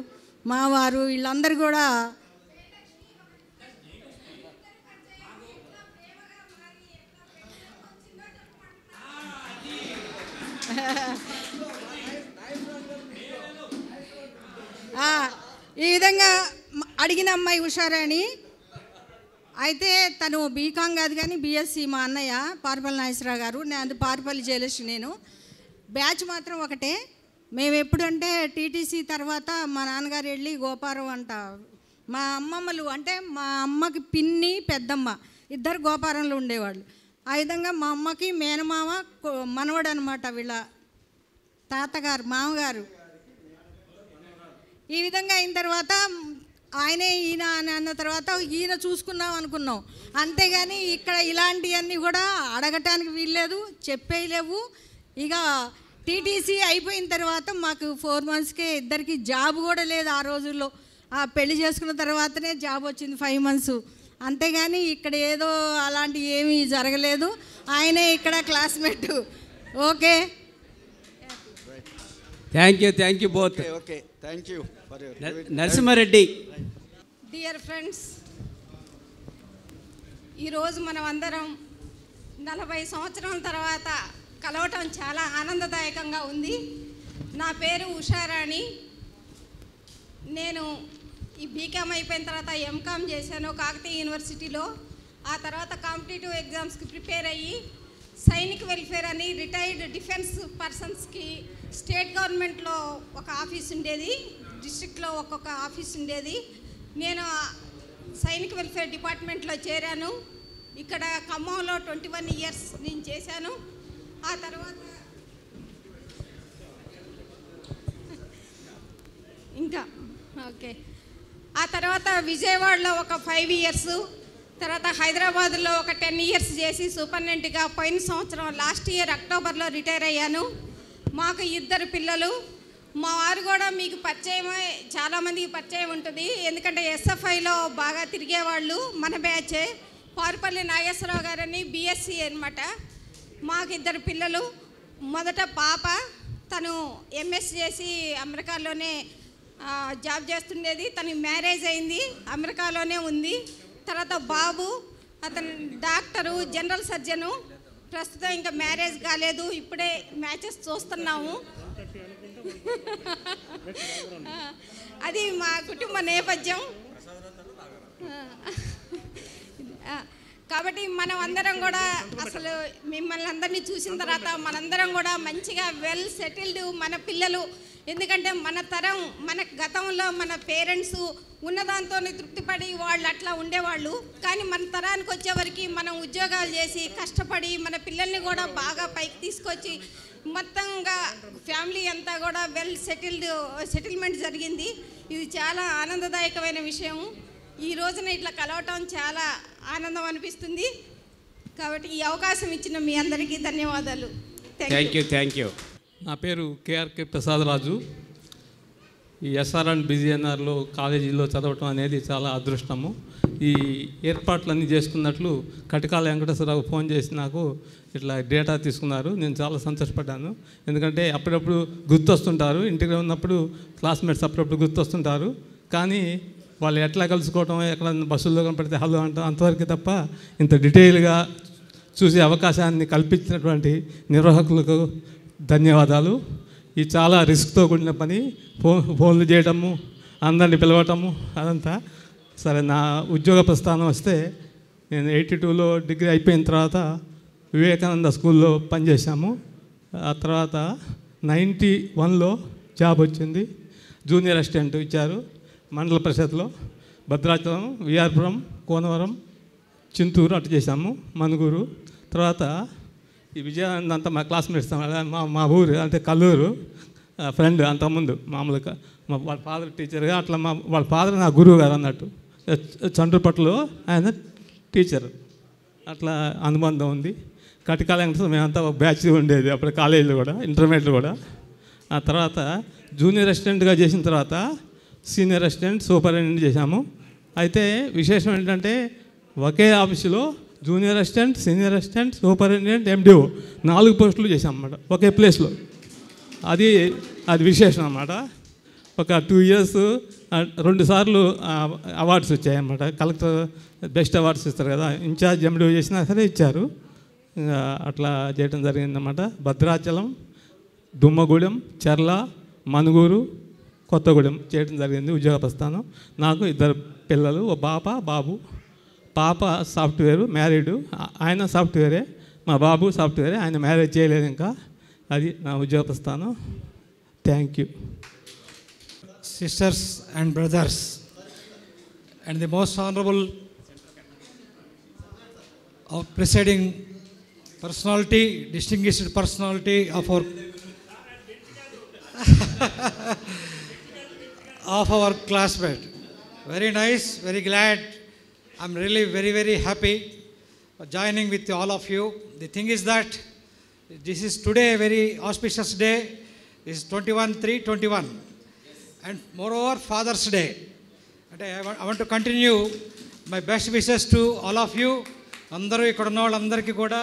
మావారు, వీళ్ళందరూ కూడా ఈ విధంగా అడిగిన అమ్మాయి ఉషారాణి అయితే తను బీకాం కాదు కానీ బీఎస్సీ, మా అన్నయ్య పారుపల్లి నాగేశ్వరరావు గారు, నేను పారుపల్లి జయలక్ష్మి. నేను బ్యాచ్ మాత్రం ఒకటే. మేము ఎప్పుడంటే టీటీసీ తర్వాత మా నాన్నగారు వెళ్ళి గోపారం అంట, మా అమ్మమ్మలు అంటే మా అమ్మకి పిన్ని పెద్దమ్మ ఇద్దరు గోపారంలో ఉండేవాళ్ళు. ఆ విధంగా మా అమ్మకి మేనమామ మనవడు అనమాట, వీళ్ళ తాతగారు మామగారు. ఈ విధంగా అయిన తర్వాత ఆయనే ఈయన అని అన్న తర్వాత ఈయన చూసుకున్నాం అనుకున్నాం, అంతేగాని ఇక్కడ ఇలాంటివన్నీ కూడా అడగటానికి వీల్లేదు, చెప్పేయలేవు. ఇక టీటీసీ అయిపోయిన తర్వాత మాకు 4 monthsకే ఇద్దరికి జాబ్ కూడా లేదు ఆ రోజుల్లో. ఆ పెళ్లి చేసుకున్న తర్వాతనే జాబ్ వచ్చింది 5 months, అంతేగాని ఇక్కడ ఏదో అలాంటి ఏమీ జరగలేదు. ఆయనే ఇక్కడ classmate. Okay, thank you both. Okay, thank you for your Narasimha Reddy. Dear friends, ఈరోజు మనం అందరం 40 సంవత్సరాల తర్వాత కలవటం చాలా ఆనందదాయకంగా ఉంది. నా పేరు ఉషారాణి. నేను ఈ బీకామ్ అయిపోయిన తర్వాత ఎంకామ్ చేశాను కాకతీయ యూనివర్సిటీలో. ఆ తర్వాత కాంపిటేటివ్ ఎగ్జామ్స్కి ప్రిపేర్ అయ్యి సైనిక్ వెల్ఫేర్ అని రిటైర్డ్ డిఫెన్స్ పర్సన్స్కి స్టేట్ గవర్నమెంట్లో ఒక ఆఫీస్ ఉండేది, డిస్ట్రిక్ట్లో ఒక్కొక్క ఆఫీస్ ఉండేది. నేను సైనిక్ వెల్ఫేర్ డిపార్ట్మెంట్లో చేరాను. ఇక్కడ ఖమ్మంలో 21 years నేను చేశాను. ఆ తర్వాత ఆ తర్వాత విజయవాడలో ఒక 5 years, తర్వాత హైదరాబాద్లో ఒక 10 years చేసి సూపరింటెండెంట్గా పోయిన సంవత్సరం లాస్ట్ ఇయర్ అక్టోబర్లో రిటైర్ అయ్యాను. మాకు 2 పిల్లలు. మా వారు కూడా మీకు పరిచయమే, చాలామందికి పరిచయం ఉంటుంది, ఎందుకంటే ఎస్ఎఫ్ఐలో బాగా తిరిగేవాళ్ళు. మన బ్యాచే పారుపల్లి నాగేశ్వరరావు గారని బీఎస్సీ అనమాట. మాకు 2 పిల్లలు. మొదట పాప, తను ఎంఎస్ చేసి అమెరికాలోనే జాబ్ చేస్తుండేది, తనకి మ్యారేజ్ అయింది, అమెరికాలోనే ఉంది. తర్వాత బాబు, అతను డాక్టరు, జనరల్ సర్జను, ప్రస్తుతం ఇంకా మ్యారేజ్ కాలేదు, ఇప్పుడే మ్యాచెస్ చూస్తున్నాము. అది మా కుటుంబ నేపథ్యం. కాబట్టి మనం అందరం కూడా అసలు మిమ్మల్ని అందరినీ చూసిన తర్వాత మనందరం కూడా మంచిగా వెల్ సెటిల్డ్ మన పిల్లలు. ఎందుకంటే మన తరం, మన గతంలో మన పేరెంట్స్ ఉన్నదాంతోనే తృప్తిపడి వాళ్ళు అట్లా ఉండేవాళ్ళు. కానీ మన తరానికి వచ్చేవరకు మనం ఉద్యోగాలు చేసి కష్టపడి మన పిల్లల్ని కూడా బాగా పైకి తీసుకొచ్చి మొత్తంగా ఫ్యామిలీ అంతా కూడా వెల్ సెటిల్మెంట్ జరిగింది. ఇది చాలా ఆనందదాయకమైన విషయం. ఈ రోజున ఇట్లా కలవటం చాలా ఆనందం అనిపిస్తుంది. కాబట్టి ఈ అవకాశం ఇచ్చిన మీ అందరికీ ధన్యవాదాలు. Thank you. నా పేరు కేఆర్కే ప్రసాదరాజు. ఈ ఎస్ఆర్ అండ్ బిజిఎన్ఆర్లో కాలేజీలో చదవటం అనేది చాలా అదృష్టము. ఈ ఏర్పాట్లన్నీ చేసుకున్నట్లు కటికాల వెంకటేశ్వరరావు ఫోన్ చేసి నాకు ఇట్లా డేటా తీసుకున్నారు. నేను చాలా సంతోషపడ్డాను. ఎందుకంటే అప్పుడప్పుడు గుర్తొస్తుంటారు, ఇంటికి ఉన్నప్పుడు క్లాస్మేట్స్ అప్పుడప్పుడు గుర్తొస్తుంటారు. కానీ వాళ్ళు ఎట్లా కలుసుకోవటం, ఎక్కడ బస్సుల్లో కనపడితే హలో అంటాం, అంతవరకు తప్ప ఇంత డీటెయిల్గా చూసే అవకాశాన్ని కల్పించినటువంటి నిర్వాహకులకు ధన్యవాదాలు. ఇది చాలా రిస్క్తో కూడిన పని. ఫోన్లు చేయటము, అందరిని పిలవటము, అదంతా. సరే, నా ఉద్యోగ ప్రస్థానం వస్తే నేను 82లో డిగ్రీ అయిపోయిన తర్వాత వివేకానంద స్కూల్లో పనిచేశాము. ఆ తర్వాత 91లో జాబ్ వచ్చింది. జూనియర్ అసిస్టెంట్ ఇచ్చారు మండల పరిషత్లో. భద్రాచలం, విఆర్పురం, కోనవరం, చింతూరు అటు చేశాము, మనుగూరు. తర్వాత ఈ విజయానంద్ అంతా మా క్లాస్మేట్స్, మా ఊరు అంటే కల్లూరు ఫ్రెండ్. అంతకుముందు మామూలుగా వాళ్ళ ఫాదర్ టీచర్గా అట్లా వాళ్ళ ఫాదర్ నా గురువు గారు అన్నట్టు. చండ్రుపట్టులో ఆయన టీచర్. అట్లా అనుబంధం ఉంది. కటికాల వెంకటేశ్వర మేమంతా ఒక బ్యాచ్ ఉండేది అప్పుడు కాలేజీలో కూడా, ఇంటర్మీడియట్లో కూడా. ఆ తర్వాత జూనియర్ అసిస్టెంట్గా చేసిన తర్వాత సీనియర్ అసిస్టెంట్, సూపరింటెండెంట్ చేశాము. అయితే విశేషం ఏంటంటే ఒకే ఆఫీసులో junior assistant, senior assistant, superintendent, MDO 4 పోస్టులు చేశాం అన్నమాట ఒకే ప్లేస్లో. అది విశేషం అన్నమాట. ఒక 2 ఇయర్స్ 2 సార్లు అవార్డ్స్ వచ్చాయన్నమాట. కలెక్టర్ బెస్ట్ అవార్డ్స్ ఇస్తారు కదా, ఇన్ఛార్జ్ ఎండిఓ చేసినా సరే ఇచ్చారు. అట్లా చేయడం జరిగిందన్నమాట. భద్రాచలం, దుమ్మగూడెం, చర్ల, మనుగూరు, కొత్తగూడెం చేయడం జరిగింది ఉద్యోగ ప్రస్థానం. నాకు 2 పిల్లలు, ఓ బాబు. పాప సాఫ్ట్వేరు, మ్యారీడు. ఆయన సాఫ్ట్వేరే, మా బాబు సాఫ్ట్వేరే. ఆయన మ్యారేజ్ చేయలేదు ఇంకా. అది నా ఉద్యోగ ప్రస్థానం. Thank you. Sisters and brothers, and the most honorable of presiding personality, distinguished personality of our classmate. Very nice, very glad. I'm really very, very happy joining with all of you. The thing is that this is today a very auspicious day. This is 21/3/21. And moreover, Father's Day. And I want to continue my best wishes to all of you. అందరూ ఇక్కడ ఉన్న వాళ్ళందరికీ కూడా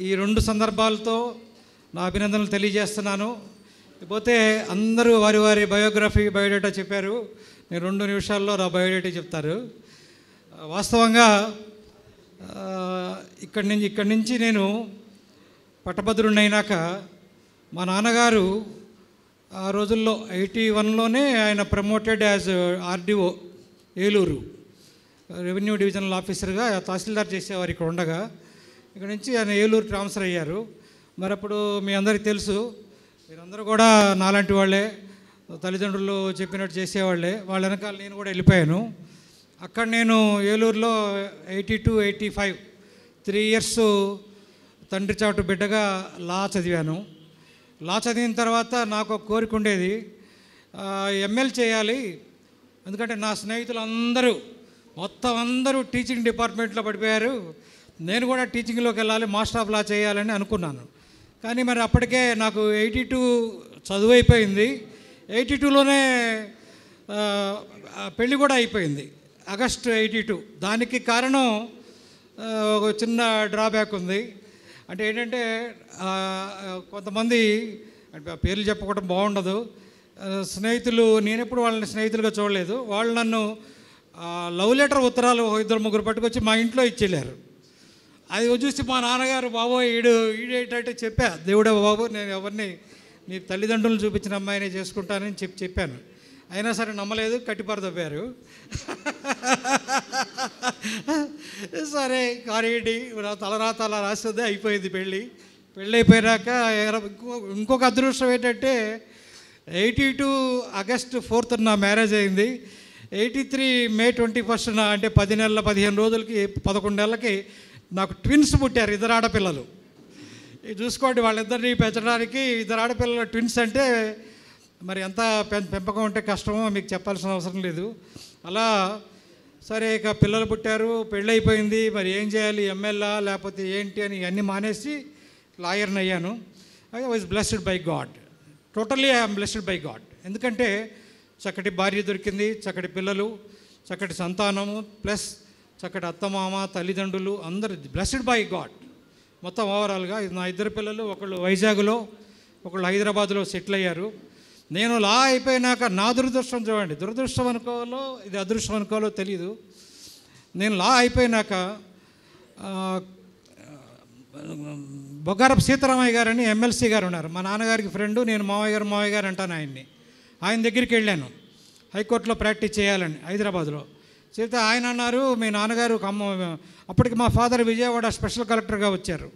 ఈ 2 సందర్భాలతో నా అభినందనలు తెలియజేస్తున్నాను. పోతే అందరూ వారి వారి బయోడేటా చెప్పారు. నేను 2 నిమిషాల్లో నా బయోడేటా చెప్తారు. వాస్తవంగా ఇక్కడి నుంచి నేను పట్టభద్రుడినైనాక మా నాన్నగారు ఆ రోజుల్లో 81లోనే ఆయన promoted as RDO Eluru, revenue divisional ఆఫీసర్గా తహసీల్దార్ చేసేవారు ఇక్కడ ఉండగా. ఇక్కడ నుంచి ఆయన ఏలూరు ట్రాన్స్ఫర్ అయ్యారు. మరి అప్పుడు మీ అందరికీ తెలుసు, మీరందరూ కూడా నాలాంటి వాళ్ళే, తల్లిదండ్రులు చెప్పినట్టు చేసేవాళ్ళే. వాళ్ళ వెనకాల నేను కూడా వెళ్ళిపోయాను. అక్కడ నేను ఏలూరులో 82-85 3 ఇయర్స్ తండ్రి చాటు బిడ్డగా లా చదివాను. లా చదివిన తర్వాత నాకు ఒక కోరిక ఉండేది, ఎంఎల్ చేయాలి. ఎందుకంటే నా స్నేహితులు మొత్తం అందరూ టీచింగ్ డిపార్ట్మెంట్లో పడిపోయారు. నేను కూడా టీచింగ్లోకి వెళ్ళాలి, మాస్టర్ ఆఫ్ లా చేయాలని అనుకున్నాను. కానీ మరి అప్పటికే నాకు 82 చదువు అయిపోయింది. 82లోనే పెళ్ళి కూడా అయిపోయింది, ఆగస్టు 82. దానికి కారణం ఒక చిన్న డ్రాబ్యాక్ ఉంది. అంటే ఏంటంటే కొంతమంది, అంటే పేర్లు చెప్పుకోవడం బాగుండదు, స్నేహితులు, నేనెప్పుడు వాళ్ళని స్నేహితులుగా చూడలేదు. వాళ్ళు నన్ను లవ్ లెటర్ ఉత్తరాలు 2-3 పట్టుకొచ్చి మా ఇంట్లో ఇచ్చేళ్ళారు. అది చూసి మా నాన్నగారు, బాబోయ్ ఈడేటంటే చెప్పా, దేవుడే బాబు, నేను ఎవరిని నీ తల్లిదండ్రులు చూపించిన అమ్మాయినే చేసుకుంటానని చెప్పాను. అయినా సరే నమ్మలేదు, కట్టిపరదబ్బారు. సరే కానివ్వండి, తలరాత అలా రాస్తుంది, అయిపోయింది పెళ్ళి. అయిపోయినాక ఇంకొక అదృష్టం ఏంటంటే 82 ఆగస్టు 4th నా మ్యారేజ్ అయింది. 83 మే 21 అంటే 10 నెలల 15 రోజులకి 11 నెలలకి నాకు ట్విన్స్ పుట్టారు, 2 ఆడపిల్లలు. చూసుకోండి, వాళ్ళిద్దరిని పెంచడానికి 2 ఆడపిల్లలు ట్విన్స్ అంటే మరి ఎంత పెంపకం ఉంటే కష్టమో మీకు చెప్పాల్సిన అవసరం లేదు. అలా సరే ఇక పిల్లలు పుట్టారు, పెళ్ళి అయిపోయింది. మరి ఏం చేయాలి, ఎమ్మెల్యే లేకపోతే ఏంటి అని ఇవన్నీ మానేసి లాయర్ని అయ్యాను. I was blessed by God, totally I'm blessed by God. ఎందుకంటే చక్కటి భార్య దొరికింది, చక్కటి పిల్లలు, చక్కటి సంతానము, ప్లస్ చక్కటి అత్తమామ, తల్లిదండ్రులు అందరు బ్లెస్డ్ బై గాడ్. మొత్తం ఓవరాల్గా నా ఇద్దరు పిల్లలు, ఒకళ్ళు వైజాగ్లో, ఒకళ్ళు హైదరాబాద్లో సెటిల్ అయ్యారు. నేను లా అయిపోయినాక నా దురదృష్టం చూడండి, దురదృష్టం అనుకోవాలో ఇది అదృష్టం అనుకోవాలో తెలీదు. నేను లా అయిపోయినాక బొగ్గారపు సీతారామయ్య గారని ఎమ్మెల్సీ గారు ఉన్నారు, మా నాన్నగారికి ఫ్రెండు. నేను మావయ్య గారు అంటాను ఆయన్ని. ఆయన దగ్గరికి వెళ్ళాను హైకోర్టులో ప్రాక్టీస్ చేయాలని హైదరాబాద్లో. చేస్తే ఆయన అన్నారు, మీ నాన్నగారు అప్పటికి మా ఫాదర్ విజయవాడ స్పెషల్ కలెక్టర్గా వచ్చారు,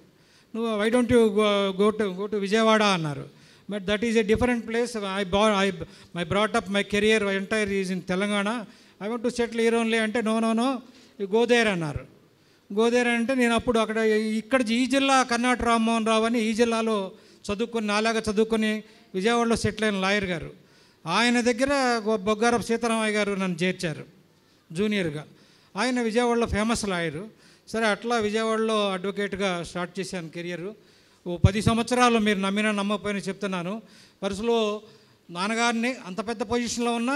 నువ్వు why don't you go to Vijayawada అన్నారు. But that is a different place. My brought up my career entire is in Telangana. I want to settle here only అంటే నో యూ గో దేర్ అన్నారు. Go there అంటే నేను అప్పుడు అక్కడ ఇక్కడ ఈ జిల్లా కర్ణాట రామ్మోహన్ రావు అని ఈ జిల్లాలో చదువుకొని నాలాగా చదువుకొని విజయవాడలో సెటిల్ అయిన లాయర్ గారు, ఆయన దగ్గర బొగ్గారపు సీతారామయ్య గారు నన్ను చేర్చారు జూనియర్గా. ఆయన విజయవాడలో ఫేమస్ లాయరు. సరే అట్లా విజయవాడలో అడ్వకేట్గా స్టార్ట్ చేశాను కెరియర్. ఓ 10 సంవత్సరాలు మీరు నమ్మినా నమ్మకపోయినా చెప్తున్నాను. పర్సులో నాన్నగారిని అంత పెద్ద పొజిషన్లో ఉన్న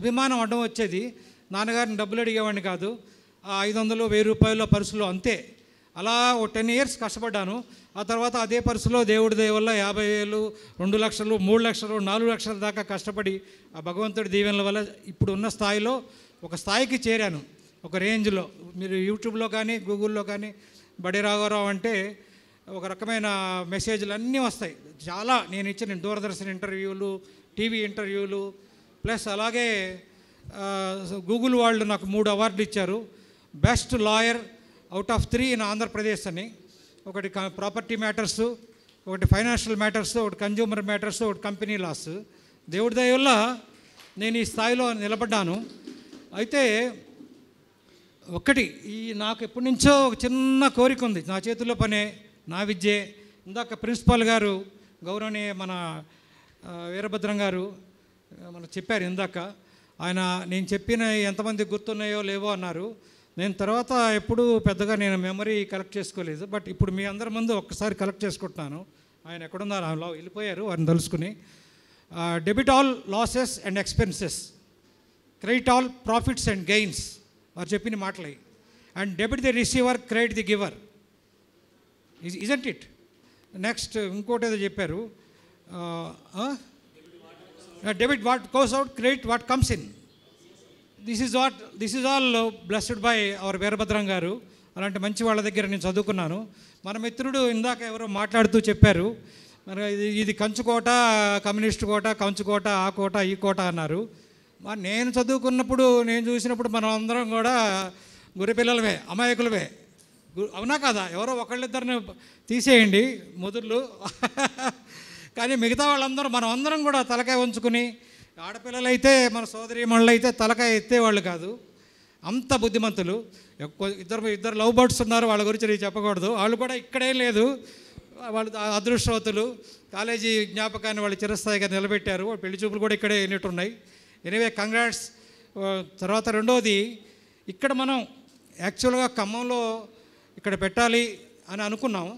అభిమానం అడ్డం వచ్చేది. నాన్నగారిని డబ్బులు అడిగేవాడిని కాదు. 500, 1000 రూపాయల పర్సులో అంతే. అలా ఓ 10 years కష్టపడ్డాను. ఆ తర్వాత అదే పర్సులో దేవుడి దయ వల్ల 50,000, 2 లక్షలు, 3 లక్షలు, 4 లక్షల దాకా కష్టపడి ఆ భగవంతుడి దీవెనల వల్ల ఇప్పుడు ఉన్న స్థాయిలో ఒక స్థాయికి చేరాను, ఒక రేంజ్లో. మీరు యూట్యూబ్లో కానీ గూగుల్లో కానీ బడి రాఘవరావు అంటే ఒక రకమైన మెసేజ్లు అన్నీ వస్తాయి. చాలా నేను ఇచ్చిన దూరదర్శన్ ఇంటర్వ్యూలు, టీవీ ఇంటర్వ్యూలు, ప్లస్ అలాగే గూగుల్ వాళ్ళు నాకు 3 అవార్డులు ఇచ్చారు. Best lawyer out of 3 in Andhra Pradesh అని. ఒకటి ప్రాపర్టీ మ్యాటర్స్, ఒకటి ఫైనాన్షియల్ మ్యాటర్స్, ఒకటి కన్జ్యూమర్ మ్యాటర్స్, ఒకటి కంపెనీ లాస్. దేవుడి దయ వల్ల నేను ఈ స్థాయిలో నిలబడ్డాను. అయితే నాకు ఎప్పటి నుంచో ఒక చిన్న కోరిక ఉంది. నా చేతుల్లో పనే, నా విద్యే. ఇందాక ప్రిన్సిపాల్ గారు గౌరవనీయ మన వీరభద్రం గారు మనకు చెప్పారు ఇందాక. ఆయన నేను చెప్పిన ఎంతమంది గుర్తున్నాయో లేవో అన్నారు. నేను తర్వాత ఎప్పుడు పెద్దగా నేను మెమరీ కలెక్ట్ చేసుకోలేదు. బట్ ఇప్పుడు మీ అందరి ముందు ఒక్కసారి కలెక్ట్ చేసుకుంటున్నాను. ఆయన ఎక్కడున్నారు, వెళ్ళిపోయారు, వారిని తెలుసుకుని. Debit all losses and expenses, credit all profits and gains, వారు చెప్పిన మాటలే. And debit the receiver, credit the giver. Isn't it? Next ఇంకోటి ఏదో చెప్పారు, debit what goes out, credit what comes in. This is all blessed by our Veerabhadram గారు. అలాంటి మంచి వాళ్ళ దగ్గర నేను చదువుకున్నాను. మన మిత్రుడు ఇందాక ఎవరో మాట్లాడుతూ చెప్పారు, మన ఇది కంచుకోట, కమ్యూనిస్ట్ కోట, కంచుకోట, ఆ కోట, ఈ కోట అన్నారు. నేను చదువుకున్నప్పుడు, నేను చూసినప్పుడు మనం అందరం కూడా గురిపిల్లలమే, అమాయకులమే. అవునా కదా? ఎవరో ఒకళ్ళిద్దరిని తీసేయండి ముదుర్లు, కానీ మిగతా వాళ్ళందరూ మనం అందరం కూడా తలకాయ ఉంచుకుని, ఆడపిల్లలైతే మన సోదరీమణులు అయితే తలకాయ ఎత్తేవాళ్ళు కాదు, అంత బుద్ధిమంతులు. ఇద్దరు లవ్ బర్డ్స్ ఉన్నారు, వాళ్ళ గురించి నేను చెప్పకూడదు. వాళ్ళు కూడా ఇక్కడే లేదు, వాళ్ళు అదృష్టవతులు. కాలేజీ జ్ఞాపకాన్ని వాళ్ళు చిరస్థాయిగా నిలబెట్టారు. పెళ్లి చూపులు కూడా ఇక్కడే ఉన్నాయి. Anyway congrats. తర్వాత రెండోది, ఇక్కడ మనం యాక్చువల్గా ఖమ్మంలో ఇక్కడ పెట్టాలి అని అనుకున్నాం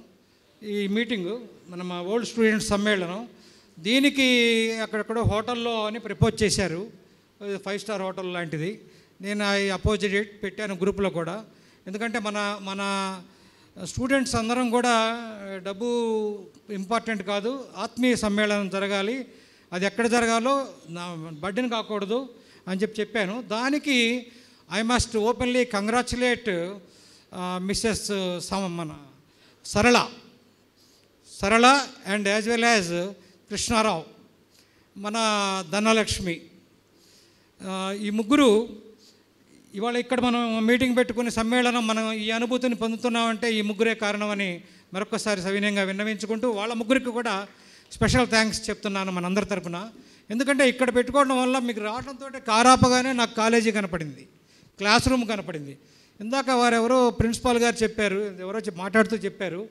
ఈ మీటింగు, మా ఓల్డ్ స్టూడెంట్స్ సమ్మేళనం. దీనికి అక్కడెక్కడో హోటల్లో అని ప్రపోజ్ చేశారు, 5 స్టార్ హోటల్ లాంటిది. నేను అపోజిట్ పెట్టాను గ్రూప్లో కూడా. ఎందుకంటే మన స్టూడెంట్స్ అందరం కూడా డబ్బు ఇంపార్టెంట్ కాదు, ఆత్మీయ సమ్మేళనం జరగాలి, అది ఎక్కడ జరగాలో నా బడ్డీని కాకూడదు అని చెప్పాను. దానికి I must openly congratulate mrs మన Sarala and as well as Krishna Rao, మన ధనలక్ష్మి. ఈ ముగ్గురు ఇవాళ ఇక్కడ మనం మీటింగ్ పెట్టుకుని సమ్మేళనం మనం ఈ అనుభూతిని పొందుతున్నామంటే ఈ ముగ్గురే కారణమని మరొకసారి సవినయంగా విన్నవించుకుంటూ వాళ్ళ ముగ్గురికి కూడా స్పెషల్ థ్యాంక్స్ చెప్తున్నాను మనందరి తరపున. ఎందుకంటే ఇక్కడ పెట్టుకోవడం వల్ల మీకు రావడంతో కారాపగానే నాకు కాలేజీ కనపడింది, క్లాస్ రూమ్ కనపడింది. ఇందాక వారెవరో ప్రిన్సిపాల్ గారు చెప్పారు, ఎవరో మాట్లాడుతూ చెప్పారు,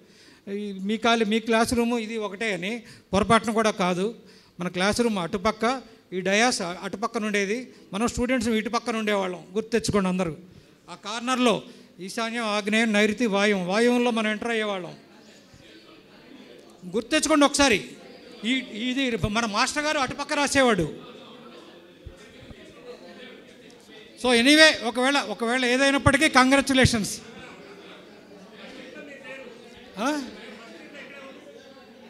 మీ క్లాస్ రూము ఇది ఒకటే అని. పొరపాటున కూడా కాదు. మన క్లాస్ రూమ్ అటుపక్క, ఈ డయాస్ అటుపక్కన ఉండేది, మనం స్టూడెంట్స్ ఇటుపక్కన ఉండేవాళ్ళం. గుర్తు తెచ్చుకోండి అందరూ. ఆ కార్నర్లో ఈశాన్యం, ఆగ్నేయం, నైరుతి, వాయువులో మనం ఎంటర్ అయ్యేవాళ్ళం. గుర్తు తెచ్చుకోండి ఒకసారి. ఇది మన మాస్టర్ గారు అటుపక్క రాసేవాడు. సో ఎనీవే ఒకవేళ ఏదైనప్పటికీ కంగ్రాచులేషన్స్.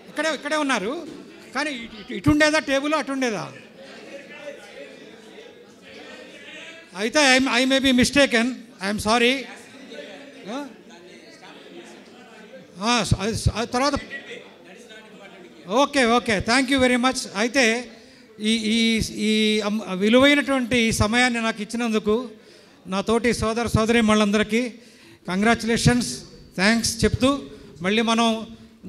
ఇక్కడే ఉన్నారు, కానీ ఇటుండేదా టేబుల్ అటుండేదా? అయితే I may be mistaken, I'm sorry. తర్వాత okay thank you very much. అయితే ఈ విలువైనటువంటి ఈ సమయాన్ని నాకు ఇచ్చినందుకు నా తోటి సోదరీమణులందరికీ కంగ్రాచులేషన్స్, థ్యాంక్స్ చెప్తూ, మళ్ళీ మనం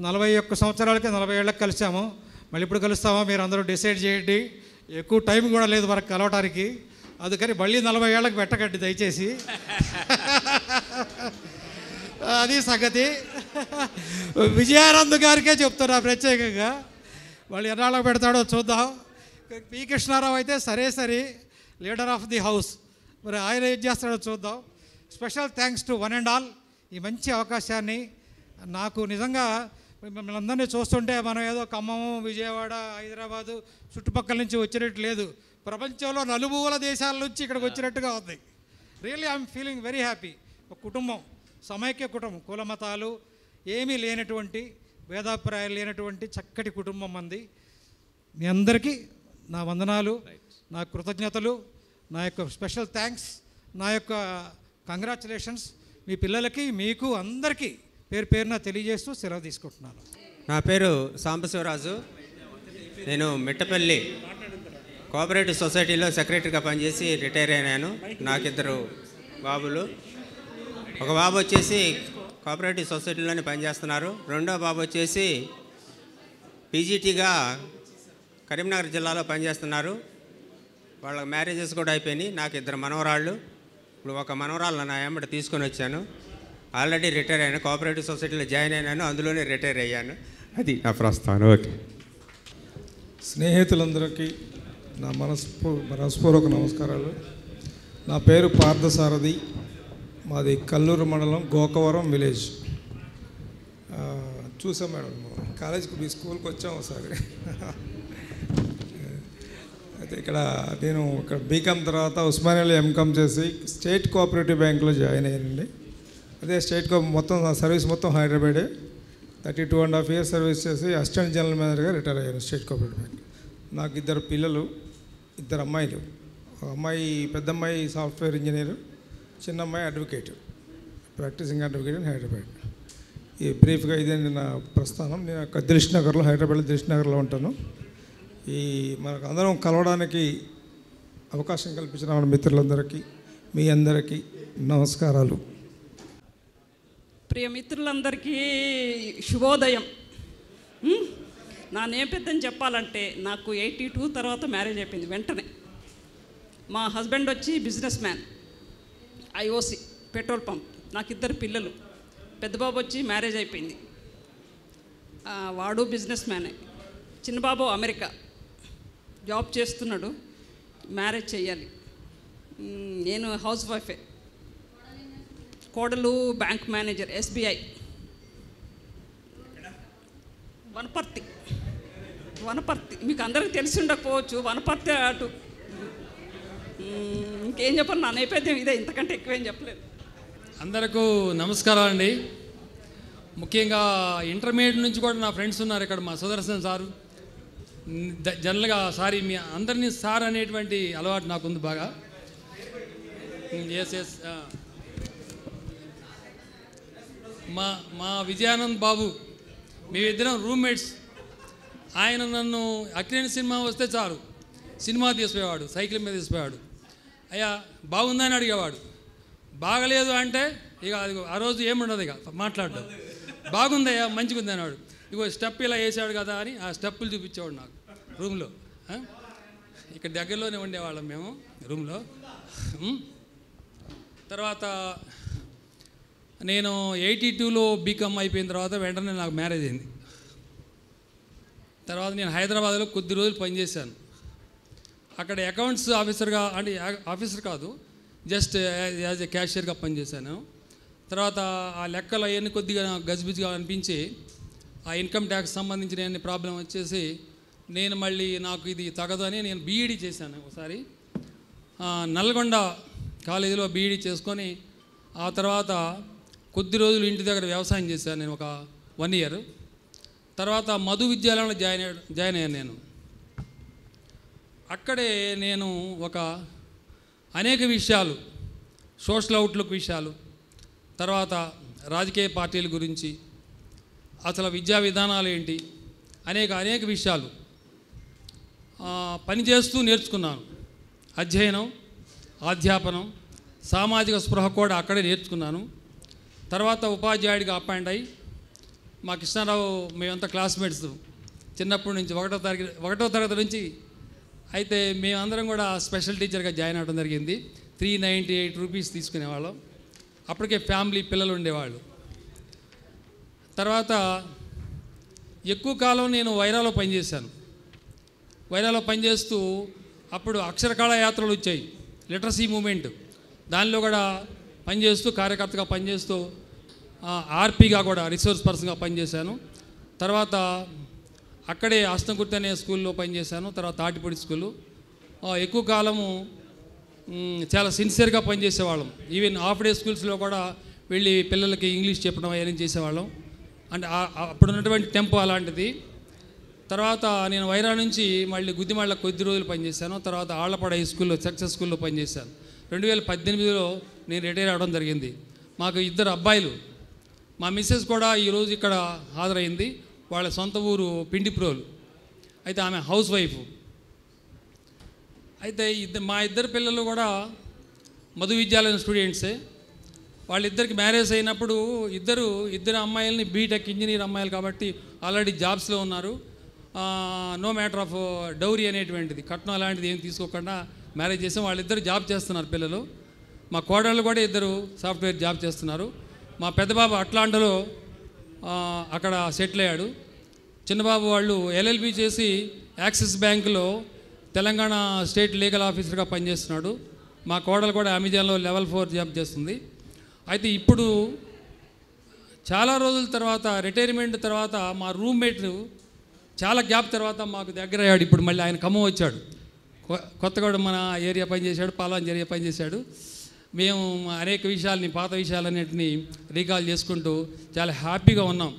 41 సంవత్సరాలకి 40 ఏళ్ళకి కలిసాము. మళ్ళీ ఇప్పుడు కలుస్తామో మీరు అందరూ డిసైడ్ చేయండి. ఎక్కువ టైం కూడా లేదు మనకు కలవటానికి, అందుకని మళ్ళీ 40 ఏళ్ళకి పెట్టకండి దయచేసి. అది సంగతి. విజయానంద్ గారికే చెప్తున్నా ప్రత్యేకంగా, వాళ్ళు ఎన్నాళ్ళకు పెడతాడో చూద్దాం. పి కృష్ణారావు అయితే సరే లీడర్ ఆఫ్ ది హౌస్, మరి ఆయన ఏం చేస్తాడో చూద్దాం. Special thanks to one and all. ఈ మంచి అవకాశాన్ని నాకు నిజంగా మిమ్మల్ని అందరినీ చూస్తుంటే మనం ఏదో ఖమ్మము, విజయవాడ, హైదరాబాదు చుట్టుపక్కల నుంచి వచ్చినట్టు లేదు, ప్రపంచంలో నలుమూల దేశాల నుంచి ఇక్కడికి వచ్చినట్టుగా ఉంది. Really I'm feeling very happy. ఒక కుటుంబం, సమైక్య కుటుంబం, కుల మతాలు ఏమీ లేనటువంటి, భేదాభిప్రాయాలు లేనటువంటి చక్కటి కుటుంబం మంది. మీ అందరికీ నా వందనాలు, నా కృతజ్ఞతలు, నా యొక్క స్పెషల్ థ్యాంక్స్, నా యొక్క కంగ్రాచులేషన్స్. మీ పిల్లలకి మీకు అందరికీ పేరున తెలియజేస్తూ సెలవు తీసుకుంటున్నాను. నా పేరు సాంబశివరాజు. నేను మిట్టపల్లి కోఆపరేటివ్ సొసైటీలో సెక్రటరీగా పనిచేసి రిటైర్ అయినాను. నాకు 2 బాబులు. ఒక బాబు వచ్చేసి కోఆపరేటివ్ సొసైటీలోనే పనిచేస్తున్నారు. రెండో బాబు వచ్చేసి పీజీటీగా కరీంనగర్ జిల్లాలో పనిచేస్తున్నారు. వాళ్ళ మ్యారేజెస్ కూడా అయిపోయినాయి. నాకు 2 మనవరాళ్ళు. ఇప్పుడు ఒక మనవరాళ్ళు నా వెంబడి తీసుకొని వచ్చాను. ఆల్రెడీ రిటైర్ అయ్యాను, కోఆపరేటివ్ సొసైటీలో జాయిన్ అయినాను, అందులోనే రిటైర్ అయ్యాను. అది నా ప్రస్థానం. ఓకే. స్నేహితులందరికీ నా మనస్పూర్వక నమస్కారాలు. నా పేరు పార్థసారథి. మాది కల్లూరు మండలం, గోకవరం విలేజ్. చూసాం మేడం, కాలేజీకి మీ స్కూల్కి వచ్చాం ఒకసారి. అయితే నేను బీకామ్ తర్వాత ఉస్మానియాలో ఎంకామ్ చేసి స్టేట్ కోఆపరేటివ్ బ్యాంక్లో జాయిన్ అయ్యానండి. అదే స్టేట్ మొత్తం సర్వీస్ మొత్తం హైదరాబాదే. 32.5 years సర్వీస్ చేసి అసిస్టెంట్ జనరల్ మేనేజర్గా రిటైర్ అయ్యాను స్టేట్ కోఆపరేటివ్ బ్యాంక్. నాకు 2 పిల్లలు, 2 అమ్మాయిలు. పెద్ద అమ్మాయి సాఫ్ట్వేర్ ఇంజనీరు, చిన్న అమ్మాయి advocate, practicing advocate in Hyderabad. ఈ బ్రీఫ్గా ఇదేంటి నా ప్రస్థానం. నేను దిల్షుఖ్నగర్లో, హైదరాబాద్లో దిల్షుఖ్నగర్లో ఉంటాను. మనకు అందరం కలవడానికి అవకాశం కల్పించిన మన మిత్రులందరికీ, మీ అందరికీ నమస్కారాలు. ప్రియ మిత్రులందరికీ శుభోదయం. నా నేపథ్యం చెప్పాలంటే నాకు 82 తర్వాత మ్యారేజ్ అయిపోయింది వెంటనే. మా హస్బెండ్ వచ్చి business man, IOC petrol pump. నాకు 2 పిల్లలు. పెద్ద బాబు వచ్చి మ్యారేజ్ అయిపోయింది, వాడు బిజినెస్ మ్యానే. చిన్నబాబు అమెరికా జాబ్ చేస్తున్నాడు, మ్యారేజ్ చేయాలి. నేను హౌస్ వైఫే. కోడలు బ్యాంక్ మేనేజర్, SBI వనపర్తి. మీకు అందరికీ తెలిసి ఉండకపోవచ్చు, వనపర్తి అటు. ఇంకేం చెప్పాలి, నా నేపథ్యం ఇదే, ఇంతకంటే ఎక్కువేం చెప్పలేదు. అందరికీ నమస్కారం అండి. ముఖ్యంగా ఇంటర్మీడియట్ నుంచి కూడా నా ఫ్రెండ్స్ ఉన్నారు ఇక్కడ. మా సుదర్శన్ సారు, జనరల్గా సారీ మీ అందరినీ సార్ అనేటువంటి అలవాటు నాకుంది బాగా. ఎస్ మా విజయానంద్ బాబు, మేమిద్దరం రూమ్మేట్స్. ఆయన నన్ను అక్కినేని సినిమా వస్తే చాలు సినిమా తీసిపోయేవాడు, సైకిల్ మీద తీసిపోయేవాడు. అయ్యా బాగుందని అడిగేవాడు. బాగలేదు అంటే ఇక అది ఆ రోజు ఏముండదు, ఇక మాట్లాడడం. బాగుందయ్యా, మంచిగా ఉంది అన్నాడు. ఇగో స్టెప్ ఇలా వేసాడు కదా అని ఆ స్టెప్పులు చూపించేవాడు నాకు రూమ్లో. ఇక్కడ దగ్గరలోనే ఉండేవాళ్ళం మేము రూమ్లో. తర్వాత నేను 82లో బీకామ్ అయిపోయిన తర్వాత వెంటనే నాకు మ్యారేజ్ అయింది. తర్వాత నేను హైదరాబాద్లో కొద్ది రోజులు పనిచేశాను. అక్కడ అకౌంట్స్ ఆఫీసర్గా, అంటే ఆఫీసర్ కాదు, జస్ట్ యాజ్ ఏ క్యాషియర్గా పనిచేశాను. తర్వాత ఆ లెక్కలు అవన్నీ కొద్దిగా గజిబిజిగా అనిపించి ఆ ఇన్కమ్ ట్యాక్స్ సంబంధించిన అన్ని ప్రాబ్లం వచ్చేసి నేను మళ్ళీ నాకు ఇది తగదు అని నేను బీఈడీ చేశాను ఒకసారి. నల్గొండ కాలేజీలో బీఈడీ చేసుకొని ఆ తర్వాత కొద్ది రోజులు ఇంటి దగ్గర వ్యవసాయం చేశాను నేను ఒక 1 ఇయర్. తర్వాత మధు విద్యాలయంలో జాయిన్ అయ్యాను నేను. అక్కడే నేను అనేక విషయాలు, సోషల్ అవుట్లుక్ విషయాలు, తర్వాత రాజకీయ పార్టీల గురించి, అసలు విద్యా విధానాలు ఏంటి, అనేక విషయాలు పనిచేస్తూ నేర్చుకున్నాను. అధ్యయనం, అధ్యాపనం, సామాజిక స్పృహ కూడా అక్కడే నేర్చుకున్నాను. తర్వాత ఉపాధ్యాయుడిగా అపాయింట్ అయ్యి మా కృష్ణారావు మేమంతా క్లాస్మేట్స్ చిన్నప్పటి నుంచి 1వ తరగతి నుంచి. అయితే మేమందరం కూడా స్పెషల్ టీచర్గా జాయిన్ అవ్వడం జరిగింది. 398 రూపీస్ తీసుకునేవాళ్ళం. అప్పటికే ఫ్యామిలీ పిల్లలు ఉండేవాళ్ళు. తర్వాత ఎక్కువ కాలం నేను వైరాలో పనిచేశాను. వైరాలో పనిచేస్తూ అప్పుడు అక్షరకళా యాత్రలు వచ్చాయి, లిటరసీ మూమెంట్, దానిలో కూడా పనిచేస్తూ కార్యకర్తగా పనిచేస్తూ ఆర్పీగా కూడా రిసోర్స్ పర్సన్గా పనిచేశాను. తర్వాత అక్కడే అస్తంకుర్తి అనే స్కూల్లో పనిచేశాను. తర్వాత తాటిపూడి స్కూలు. ఎక్కువ కాలము చాలా సిన్సియర్గా పనిచేసేవాళ్ళం. ఈవెన్ హాఫ్ డే స్కూల్స్లో కూడా వెళ్ళి పిల్లలకి ఇంగ్లీష్ చెప్పడం అవన్నీ చేసేవాళ్ళం. అంటే అప్పుడు ఉన్నటువంటి టెంపో అలాంటిది. తర్వాత నేను వైరా నుంచి మళ్ళీ గుద్దిమాళ్ళ కొద్ది రోజులు పనిచేశాను. తర్వాత ఆళ్లపాడ హై స్కూల్లో సక్సెస్ స్కూల్లో పనిచేశాను. 2018లో నేను రిటైర్ అవ్వడం జరిగింది. మాకు 2 అబ్బాయిలు. మా మిస్సెస్ కూడా ఈరోజు ఇక్కడ హాజరైంది. వాళ్ళ సొంత ఊరు పిండిప్రోలు. అయితే ఆమె హౌస్ వైఫ్. అయితే మా 2 పిల్లలు కూడా మధు విద్యాలయం స్టూడెంట్సే. వాళ్ళిద్దరికి మ్యారేజ్ అయినప్పుడు ఇద్దరు అమ్మాయిలని బీటెక్ ఇంజనీర్ అమ్మాయిలు కాబట్టి ఆల్రెడీ జాబ్స్లో ఉన్నారు. నో మ్యాటర్ ఆఫ్ డౌరీ అనేటువంటిది, కట్నం అలాంటిది ఏం తీసుకోకుండా మ్యారేజ్ చేసాం. వాళ్ళిద్దరు జాబ్ చేస్తున్నారు పిల్లలు. మా కోడళ్ళు కూడా 2 సాఫ్ట్వేర్ జాబ్ చేస్తున్నారు. మా పెద్దబాబు అట్లాంటాలో అక్కడ సెటిల్ అయ్యాడు. చిన్నబాబు వాళ్ళు ఎల్ఎల్బి చేసి యాక్సిస్ బ్యాంకులో తెలంగాణ స్టేట్ లీగల్ ఆఫీసర్గా పనిచేస్తున్నాడు. మా కోడలు కూడా అమెజాన్లో లెవెల్ 4 జాబ్ చేస్తుంది. అయితే ఇప్పుడు చాలా రోజుల తర్వాత రిటైర్మెంట్ తర్వాత మా రూమ్మేట్ చాలా గ్యాప్ తర్వాత మాకు దగ్గర అయ్యాడు. ఇప్పుడు మళ్ళీ ఆయన ఖమ్మం వచ్చాడు. కొత్తగూడ మన ఏరియా పనిచేశాడు, పాలాంజ్ ఏరియా పనిచేశాడు. మేము అనేక విషయాల్ని, పాత విషయాలన్నింటినీ రీకాల్ చేసుకుంటూ చాలా హ్యాపీగా ఉన్నాం.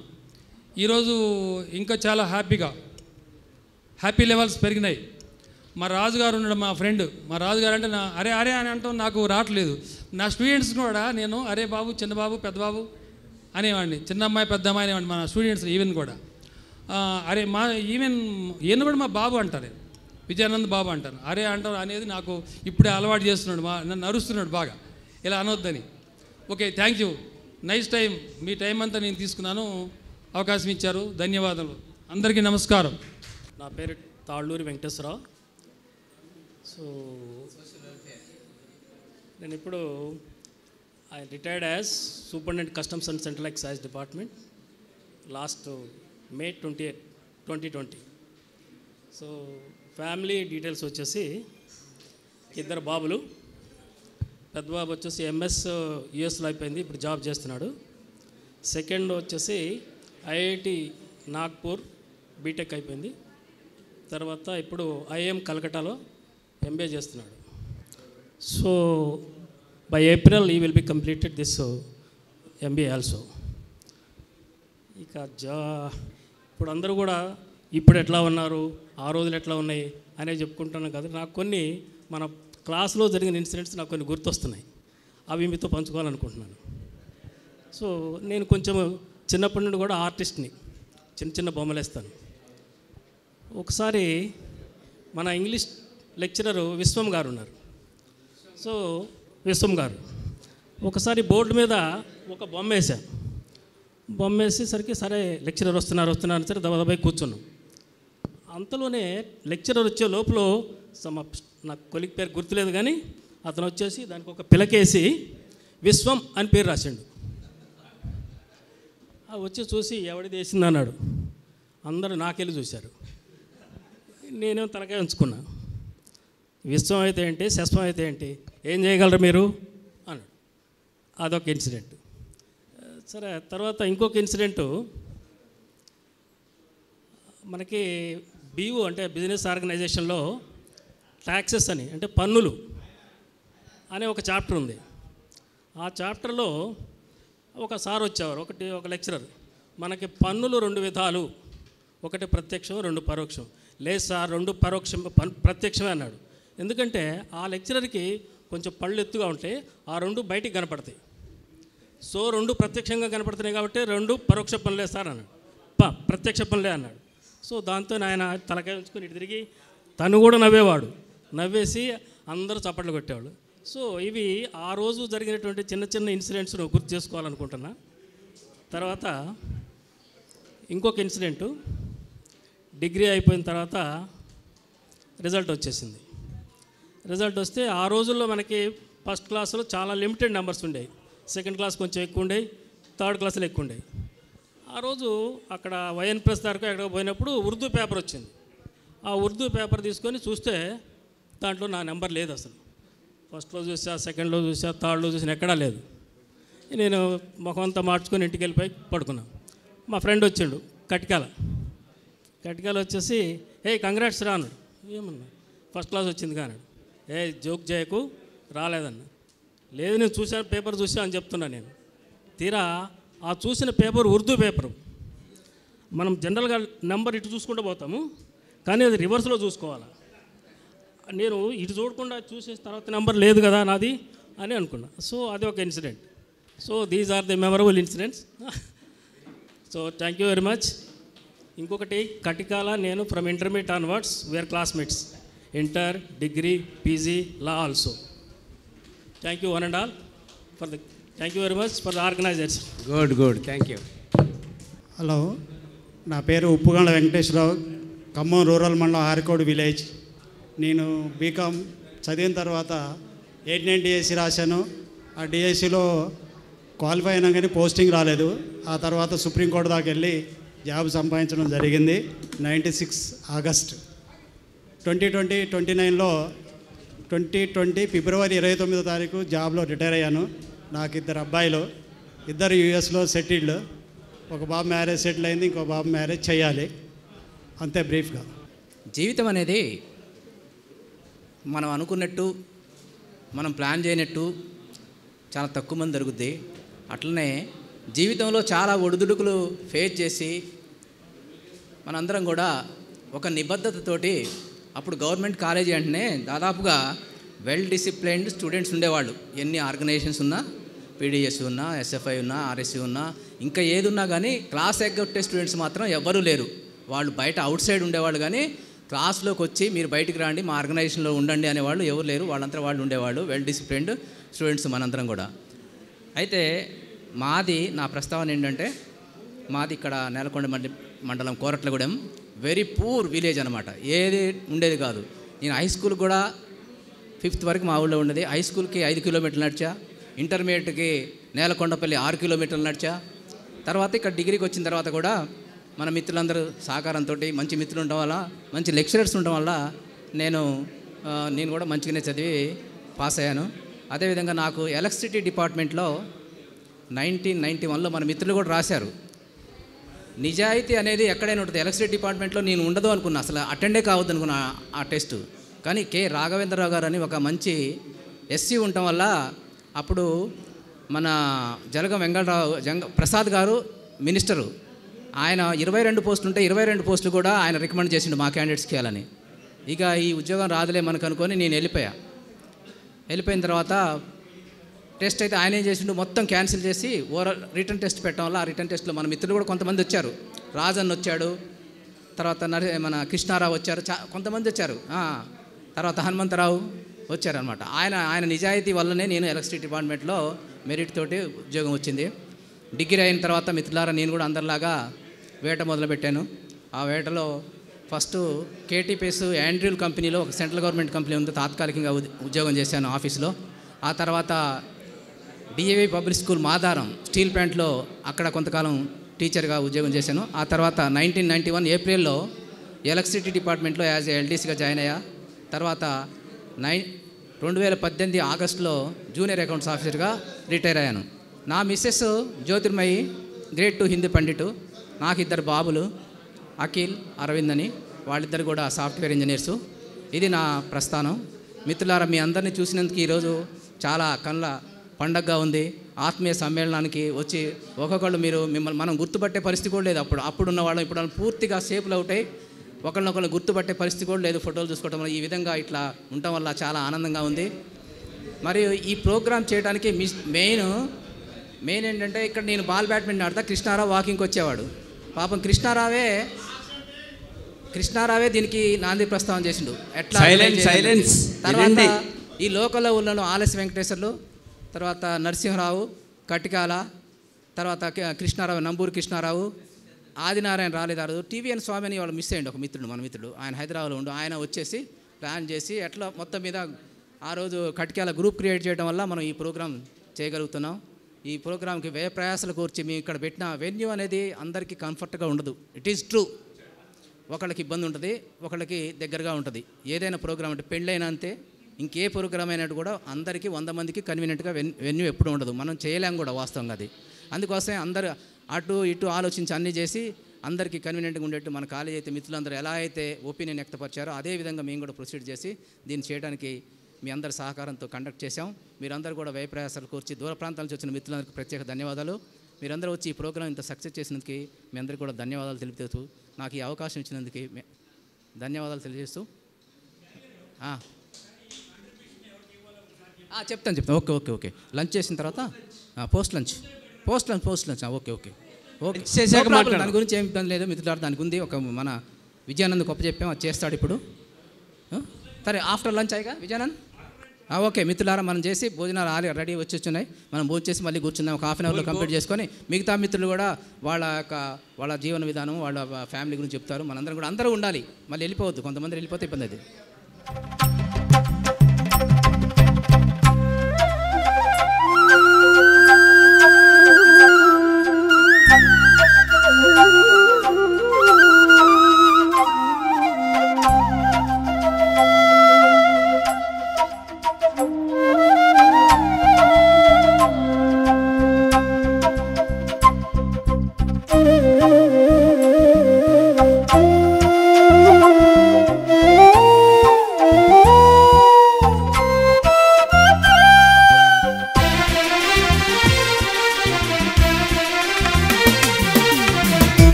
ఈరోజు ఇంకా చాలా హ్యాపీ లెవెల్స్ పెరిగినాయి. మా రాజుగారు ఉన్నాడు, మా ఫ్రెండ్. మా రాజుగారు అంటే అరే అని అంటాం నాకు రావట్లేదు. నా స్టూడెంట్స్ కూడా నేను అరే బాబు, చిన్నబాబు, పెద్దబాబు అనేవాడిని. చిన్న అమ్మాయి, పెద్ద అమ్మాయి అనేవాడిని. మన స్టూడెంట్స్ ఈవెన్ కూడా అరే ఈవెన్ ఈయన కూడా మా బాబు అంటారు, విజయానంద్ బాబు అంటారు. అరే అంటారు అనేది నాకు ఇప్పుడే అలవాటు చేస్తున్నాడు. నన్ను అరుస్తున్నాడు బాగా, ఇలా అనొద్దని. Okay, thank you, nice time. మీ టైం అంతా నేను తీసుకున్నాను, అవకాశం ఇచ్చారు, ధన్యవాదాలు. అందరికీ నమస్కారం. నా పేరు తాళ్ళూరి వెంకటేశ్వరరావు. సో నేను ఇప్పుడు I retired as superintendent customs and central excise department last May 28, 2020. So family details వచ్చేసి 2 బాబులు. పెద్ద బాబు వచ్చేసి ఎంఎస్ యుఎస్లో అయిపోయింది, ఇప్పుడు జాబ్ చేస్తున్నాడు. సెకండ్ వచ్చేసి ఐఐటి నాగ్పూర్ బీటెక్ అయిపోయింది. తర్వాత ఇప్పుడు ఐఎం కలకటాలో ఎంబీఏ చేస్తున్నాడు. సో బై ఏప్రిల్ ఈ will be completed this MBA also. ఇక ఇప్పుడు అందరూ కూడా ఇప్పుడు ఎట్లా ఉన్నారు, ఆ రోజులు ఎట్లా ఉన్నాయి అనేది చెప్పుకుంటున్నాను కదా. నాకు కొన్ని మన క్లాస్లో జరిగిన ఇన్సిడెంట్స్ నాకు కొన్ని గుర్తొస్తున్నాయి, అవి మీతో పంచుకోవాలనుకుంటున్నాను. సో నేను కొంచెం చిన్నప్పటి నుండి కూడా ఆర్టిస్ట్ని, చిన్న బొమ్మలు వేస్తాను. ఒకసారి మన ఇంగ్లీష్ లెక్చరరు విశ్వం గారు ఉన్నారు. సో విశ్వం గారు ఒకసారి బోర్డు మీద ఒక బొమ్మ వేశాను. బొమ్మ వేసేసరికి సరే లెక్చరర్ వస్తున్నారు సరే దబాయి కూర్చున్నాం. అంతలోనే లెక్చరర్ వచ్చే లోపల నాకు కొలిక్ పేరు గుర్తులేదు కానీ అతను వచ్చేసి దానికి ఒక పిలకేసి విశ్వం అని పేరు రాసిండు. వచ్చి చూసి ఎవడిది వేసింది అన్నాడు. అందరూ నాకెళ్ళి చూశారు. నేనేమో తనకే ఉంచుకున్నా. విశ్వం అయితే ఏంటి, శస్వం అయితే ఏంటి, ఏం చేయగలరు మీరు అన్నాడు. అదొక ఇన్సిడెంట్. సరే, తర్వాత ఇంకొక ఇన్సిడెంటు, మనకి బీఓ అంటే బిజినెస్ ఆర్గనైజేషన్లో ట్యాక్సెస్ అని అంటే పన్నులు అనే ఒక చాప్టర్ ఉంది. ఆ చాప్టర్లో ఒక సార్ వచ్చేవారు, ఒక లెక్చరర్, మనకి పన్నులు 2 విధాలు, ఒకటి ప్రత్యక్షం, 2 పరోక్షం. లేదు సార్ 2 ప్రత్యక్షమే అన్నాడు. ఎందుకంటే ఆ లెక్చరర్కి కొంచెం పళ్ళు ఎత్తుగా ఉంటే ఆ 2 బయటికి కనపడతాయి. సో 2 ప్రత్యక్షంగా కనపడుతున్నాయి కాబట్టి 2 పరోక్ష పనులే సార్ అన్నాడు, ప్రత్యక్ష పనులే అన్నాడు. సో దాంతో ఆయన తలకాయ ఉంచుకొని ఇటు తిరిగి తను కూడా నవ్వేవాడు, నవ్వేసి అందరూ చప్పట్లు కొట్టేవాళ్ళు. సో ఇవి ఆ రోజు జరిగినటువంటి చిన్న చిన్న ఇన్సిడెంట్స్ను గుర్తు చేసుకోవాలనుకుంటున్నా. తర్వాత ఇంకొక ఇన్సిడెంటు, డిగ్రీ అయిపోయిన తర్వాత రిజల్ట్ వచ్చేసింది. రిజల్ట్ వస్తే ఆ రోజుల్లో మనకి ఫస్ట్ క్లాస్లో చాలా లిమిటెడ్ నెంబర్స్ ఉండేవి, సెకండ్ క్లాస్ కొంచెం ఎక్కువ ఉండేవి, థర్డ్ క్లాస్లో ఎక్కువ ఉండేవి. ఆ రోజు అక్కడ వైఎన్ ప్రెస్ దగ్గరకు ఎక్కడికి పోయినప్పుడు ఉర్దూ పేపర్ వచ్చింది. ఆ ఉర్దూ పేపర్ తీసుకొని చూస్తే దాంట్లో నా నెంబర్ లేదు అసలు. ఫస్ట్లో చూసా, సెకండ్లో చూసా, థర్డ్లో చూసినా ఎక్కడా లేదు. నేను ముఖం అంతా మార్చుకొని ఇంటికి వెళ్ళిపోయి పడుకున్నాను. మా ఫ్రెండ్ వచ్చిండు కటికాల వచ్చేసి, ఏ కంగ్రాట్స్ రా అన్నాడు. ఏమన్నా ఫస్ట్ క్లాస్ వచ్చింది కానాడు. ఏ జోక్ చేయకు, రాలేదన్న. లేదు నేను చూశాను, పేపర్ చూసా అని చెప్తున్నాను నేను. తీరా ఆ చూసిన పేపర్ ఉర్దూ పేపరు. మనం జనరల్గా నెంబర్ ఇటు చూసుకుంటూ పోతాము, కానీ అది రివర్స్లో చూసుకోవాలి. నేను ఇటు చూడకుండా చూసిన తర్వాత నెంబర్ లేదు కదా నాది అని అనుకున్నా. సో అది ఒక incident. So these are the memorable incidents. So thank you very much. ఇంకొకటి, కటికాల నేను from intermediate onwards we are classmates, inter, degree, PG, law also. Thank you one and all for the thank you very much for the organizers. Good thank you. Hello, నా పేరు ఉప్పుగండ్ల Venkateswararao, Khammam rural మండలం హారికోడ్ village. నేను BCom చదివిన తర్వాత 890 DSC రాశాను. ఆ డిఎస్సిలో qualify అయినా కానీ పోస్టింగ్ రాలేదు. ఆ తర్వాత సుప్రీంకోర్టు దాకా వెళ్ళి జాబ్ సంపాదించడం జరిగింది. 96 ఆగస్ట్ 2029లో 2020 ఫిబ్రవరి 29వ తారీఖు జాబ్లో రిటైర్ అయ్యాను. నాకు 2 అబ్బాయిలు, 2 యూఎస్లో సెటిల్డ్. ఒక బాబు మ్యారేజ్ సెటిల్ అయింది, ఇంకో బాబు మ్యారేజ్ చేయాలి. అంతే బ్రీఫ్గా. జీవితం అనేది మనం అనుకున్నట్టు, మనం ప్లాన్ చేయనట్టు చాలా తక్కువ మంది జరుగుద్ది. అట్లనే జీవితంలో చాలా ఒడిదుడుకులు ఫేస్ చేసి మనందరం కూడా ఒక నిబద్ధతతోటి, అప్పుడు గవర్నమెంట్ కాలేజీ అంటేనే దాదాపుగా వెల్ డిసిప్లైన్డ్ స్టూడెంట్స్ ఉండేవాళ్ళు. ఎన్ని ఆర్గనైజేషన్స్ ఉన్నా, పీడిఎస్ ఉన్నా, ఎస్ఎఫ్ఐ ఉన్నా, ఆర్ఎస్సీ ఉన్నా, ఇంకా ఏది ఉన్నా కానీ క్లాస్ ఎగ్గొట్టే స్టూడెంట్స్ మాత్రం ఎవ్వరూ లేరు. వాళ్ళు బయట అవుట్ సైడ్ ఉండేవాళ్ళు, కానీ క్లాస్లోకి వచ్చి మీరు బయటికి రండి, మా ఆర్గనైజేషన్లో ఉండండి అనేవాళ్ళు ఎవరు లేరు. వాళ్ళంతా వాళ్ళు ఉండేవాళ్ళు, వెల్ డిసిప్లైన్డ్ స్టూడెంట్స్ మనందరం కూడా. అయితే నా ప్రస్తావన ఏంటంటే, మాది ఇక్కడ నేలకొండ మండలం కోరట్లగూడెం, వెరీ పూర్ విలేజ్ అనమాట. ఏది ఉండేది కాదు. నేను హై స్కూల్ కూడా 5th వరకు మా ఊళ్ళో ఉండేది. హై స్కూల్కి 5 కిలోమీటర్లు నడిచా, ఇంటర్మీడియట్కి నేలకొండపల్లి 6 కిలోమీటర్లు నడిచా. తర్వాత ఇక్కడ డిగ్రీకి వచ్చిన తర్వాత కూడా మన మిత్రులందరూ సహకారంతో, మంచి మిత్రులు ఉండడం వల్ల, మంచి లెక్చరర్స్ ఉండడం వల్ల నేను కూడా మంచిగానే చదివి పాస్ అయ్యాను. అదేవిధంగా నాకు ఎలక్ట్రిసిటీ డిపార్ట్మెంట్లో 1991లో మన మిత్రులు కూడా రాశారు. నిజాయితీ అనేది ఎక్కడైనా ఉంటుంది. ఎలక్ట్రిసిటీ డిపార్ట్మెంట్లో నేను ఉండదు అనుకున్నా, అసలు అటెండే కావద్దు అనుకున్నా ఆ టెస్ట్. కానీ కె రాఘవేంద్రరావు గారు అని ఒక మంచి ఎస్సీ ఉండటం వల్ల, అప్పుడు మన జలగం ప్రసాద్ గారు మినిస్టరు, ఆయన 22 పోస్టులు ఉంటే 22 పోస్టులు కూడా ఆయన రికమెండ్ చేసిండు మా క్యాండిడేట్స్కి వెళ్ళని. ఇక ఈ ఉద్యోగం రాదులే మనకు అనుకొని నేను వెళ్ళిపోయిన తర్వాత టెస్ట్ అయితే ఆయన ఏం చేసిండు, మొత్తం క్యాన్సిల్ చేసి ఓవరాల్ రిటర్న్ టెస్ట్ పెట్టడం వల్ల, ఆ రిటర్న్ టెస్ట్లో మన మిత్రులు కూడా కొంతమంది వచ్చారు. రాజన్ వచ్చాడు, తర్వాత మన కృష్ణారావు వచ్చారు, కొంతమంది వచ్చారు. తర్వాత హనుమంతరావు వచ్చారనమాట. ఆయన నిజాయితీ వల్లనే నేను ఎలక్ట్రిసిటీ డిపార్ట్మెంట్లో మెరిట్ తోటి ఉద్యోగం వచ్చింది. డిగ్రీ అయిన తర్వాత మిత్రులారా నేను కూడా అందరిలాగా వేట మొదలుపెట్టాను. ఆ వేటలో ఫస్ట్ కేటీపీఎస్ యాండ్రిల్ కంపెనీలో, ఒక సెంట్రల్ గవర్నమెంట్ కంపెనీ ఉంది, తాత్కాలికంగా ఉద్యోగం చేశాను ఆఫీస్లో. ఆ తర్వాత DAV public school Madaram steel ప్లాంట్లో అక్కడ కొంతకాలం టీచర్గా ఉద్యోగం చేశాను. ఆ తర్వాత 1991 ఏప్రిల్లో ఎలక్ట్రిసిటీ డిపార్ట్మెంట్లో యాజ్ ఏ ఎల్డీసీగా జాయిన్ అయ్యా. తర్వాత 2018 ఆగస్టులో జూనియర్ అకౌంట్స్ ఆఫీసర్గా రిటైర్ అయ్యాను. నా మిస్సెస్ జ్యోతిర్మయి గ్రేడ్ 2 హిందీ పండిటు. నాకు 2 బాబులు, అఖిల్, అరవింద్ అని. వాళ్ళిద్దరు కూడా సాఫ్ట్వేర్ ఇంజనీర్సు. ఇది నా ప్రస్థానం. మిత్రులారా, మీ అందరినీ చూసినందుకు ఈరోజు చాలా కళ్ళ పండగగా ఉంది. ఆత్మీయ సమ్మేళనానికి వచ్చి ఒక్కొక్కళ్ళు మిమ్మల్ని మనం గుర్తుపట్టే పరిస్థితి కూడా లేదు. అప్పుడున్న వాళ్ళం ఇప్పుడు పూర్తిగా సేపులు అవుతాయి. ఒకళ్ళనొకళ్ళు గుర్తుపట్టే పరిస్థితి కూడా లేదు. ఫోటోలు చూసుకోవడం వల్ల ఈ విధంగా ఇట్లా ఉండటం వల్ల చాలా ఆనందంగా ఉంది. మరియు ఈ ప్రోగ్రామ్ చేయడానికి మెయిన్ ఏంటంటే ఇక్కడ నేను బాల్ బ్యాడ్మింటన్ ఆడతా, కృష్ణారావు వాకింగ్కి వచ్చేవాడు. పాపం కృష్ణారావే దీనికి నాంది ప్రస్తావన చేసిండు. ఎట్లా సైలెన్స్ తర్వాత ఈ లోకల్లో ఉన్న ఆలస్య వెంకటేశ్వర్లు, తర్వాత నరసింహరావు కటికాల, తర్వాత కృష్ణారావు, నంబూరు కృష్ణారావు, ఆదినారాయణ రాలేదారు, టీవీఎన్ స్వామి అని వాళ్ళు మిస్ అయ్యండి. ఒక మిత్రుడు, మన మిత్రుడు, ఆయన హైదరాబాద్లో ఉండు. ఆయన వచ్చేసి ప్లాన్ చేసి ఎట్లా మొత్తం మీద ఆ రోజు కటికాల గ్రూప్ క్రియేట్ చేయడం వల్ల మనం ఈ ప్రోగ్రాం చేయగలుగుతున్నాం. ఈ ప్రోగ్రాంకి వ్యయ ప్రయాసాలు కూర్చి మేము ఇక్కడ పెట్టిన వెన్యూ అనేది అందరికీ కంఫర్ట్గా ఉండదు. It is true. ఒకళ్ళకి ఇబ్బంది ఉంటుంది, ఒకళ్ళకి దగ్గరగా ఉంటుంది. ఏదైనా ప్రోగ్రామ్ అంటే పెళ్ళైనా అంతే, ఇంకే ప్రోగ్రామ్ అయినట్టు కూడా అందరికీ 100 మందికి కన్వీనియంట్గా వెన్యూ ఎప్పుడు ఉండదు. మనం చేయలేం కూడా వాస్తవంగా అది. అందుకోసమే అందరూ అటు ఇటు ఆలోచించి అన్నీ చేసి అందరికీ కన్వీనియంట్గా ఉండేట్టు మన కాలేజీ అయితే మిత్రులందరూ ఎలా అయితే ఒపీనియన్ వ్యక్తపరిచారో అదేవిధంగా మేము కూడా ప్రొసీడ్ చేసి దీన్ని చేయడానికి మీ అందరి సహకారంతో కండక్ట్ చేశాం. మీరందరూ కూడా వ్యయ ప్రయాసాలు కూర్చి దూర ప్రాంతాల నుంచి వచ్చిన మిత్రులందరికీ ప్రత్యేక ధన్యవాదాలు. మీరందరూ వచ్చి ఈ ప్రోగ్రాం ఇంత సక్సెస్ చేసినందుకు మీ అందరికీ కూడా ధన్యవాదాలు తెలుపుతూ నాకు ఈ అవకాశం ఇచ్చినందుకు ధన్యవాదాలు తెలియజేస్తూ చెప్తాను. ఓకే. లంచ్ చేసిన తర్వాత పోస్ట్ లంచ్. ఓకే. దాని గురించి ఏమి ఇబ్బంది లేదు మిత్రులారా. దానికి ఉంది ఒక మన విజయానంద్ గొప్ప చెప్పాం, అది చేస్తాడు ఇప్పుడు. సరే ఆఫ్టర్ లంచ్ అయ్యగా విజయానంద్. ఓకే మిత్రులారా, మనం చేసి భోజనాలు రెడీ వచ్చేస్తున్నాయి. మనం భోజనం చేసి మళ్ళీ కూర్చుందాం. ఒక హాఫ్ అన్ అవర్లో కంప్లీట్ చేసుకొని మిగతా మిత్రులు కూడా వాళ్ళ జీవన విధానం, వాళ్ళ ఫ్యామిలీ గురించి చెప్తారు. మనందరం కూడా అందరూ ఉండాలి. మళ్ళీ వెళ్ళిపోవద్దు, కొంతమంది వెళ్ళిపోతే ఇబ్బంది అది.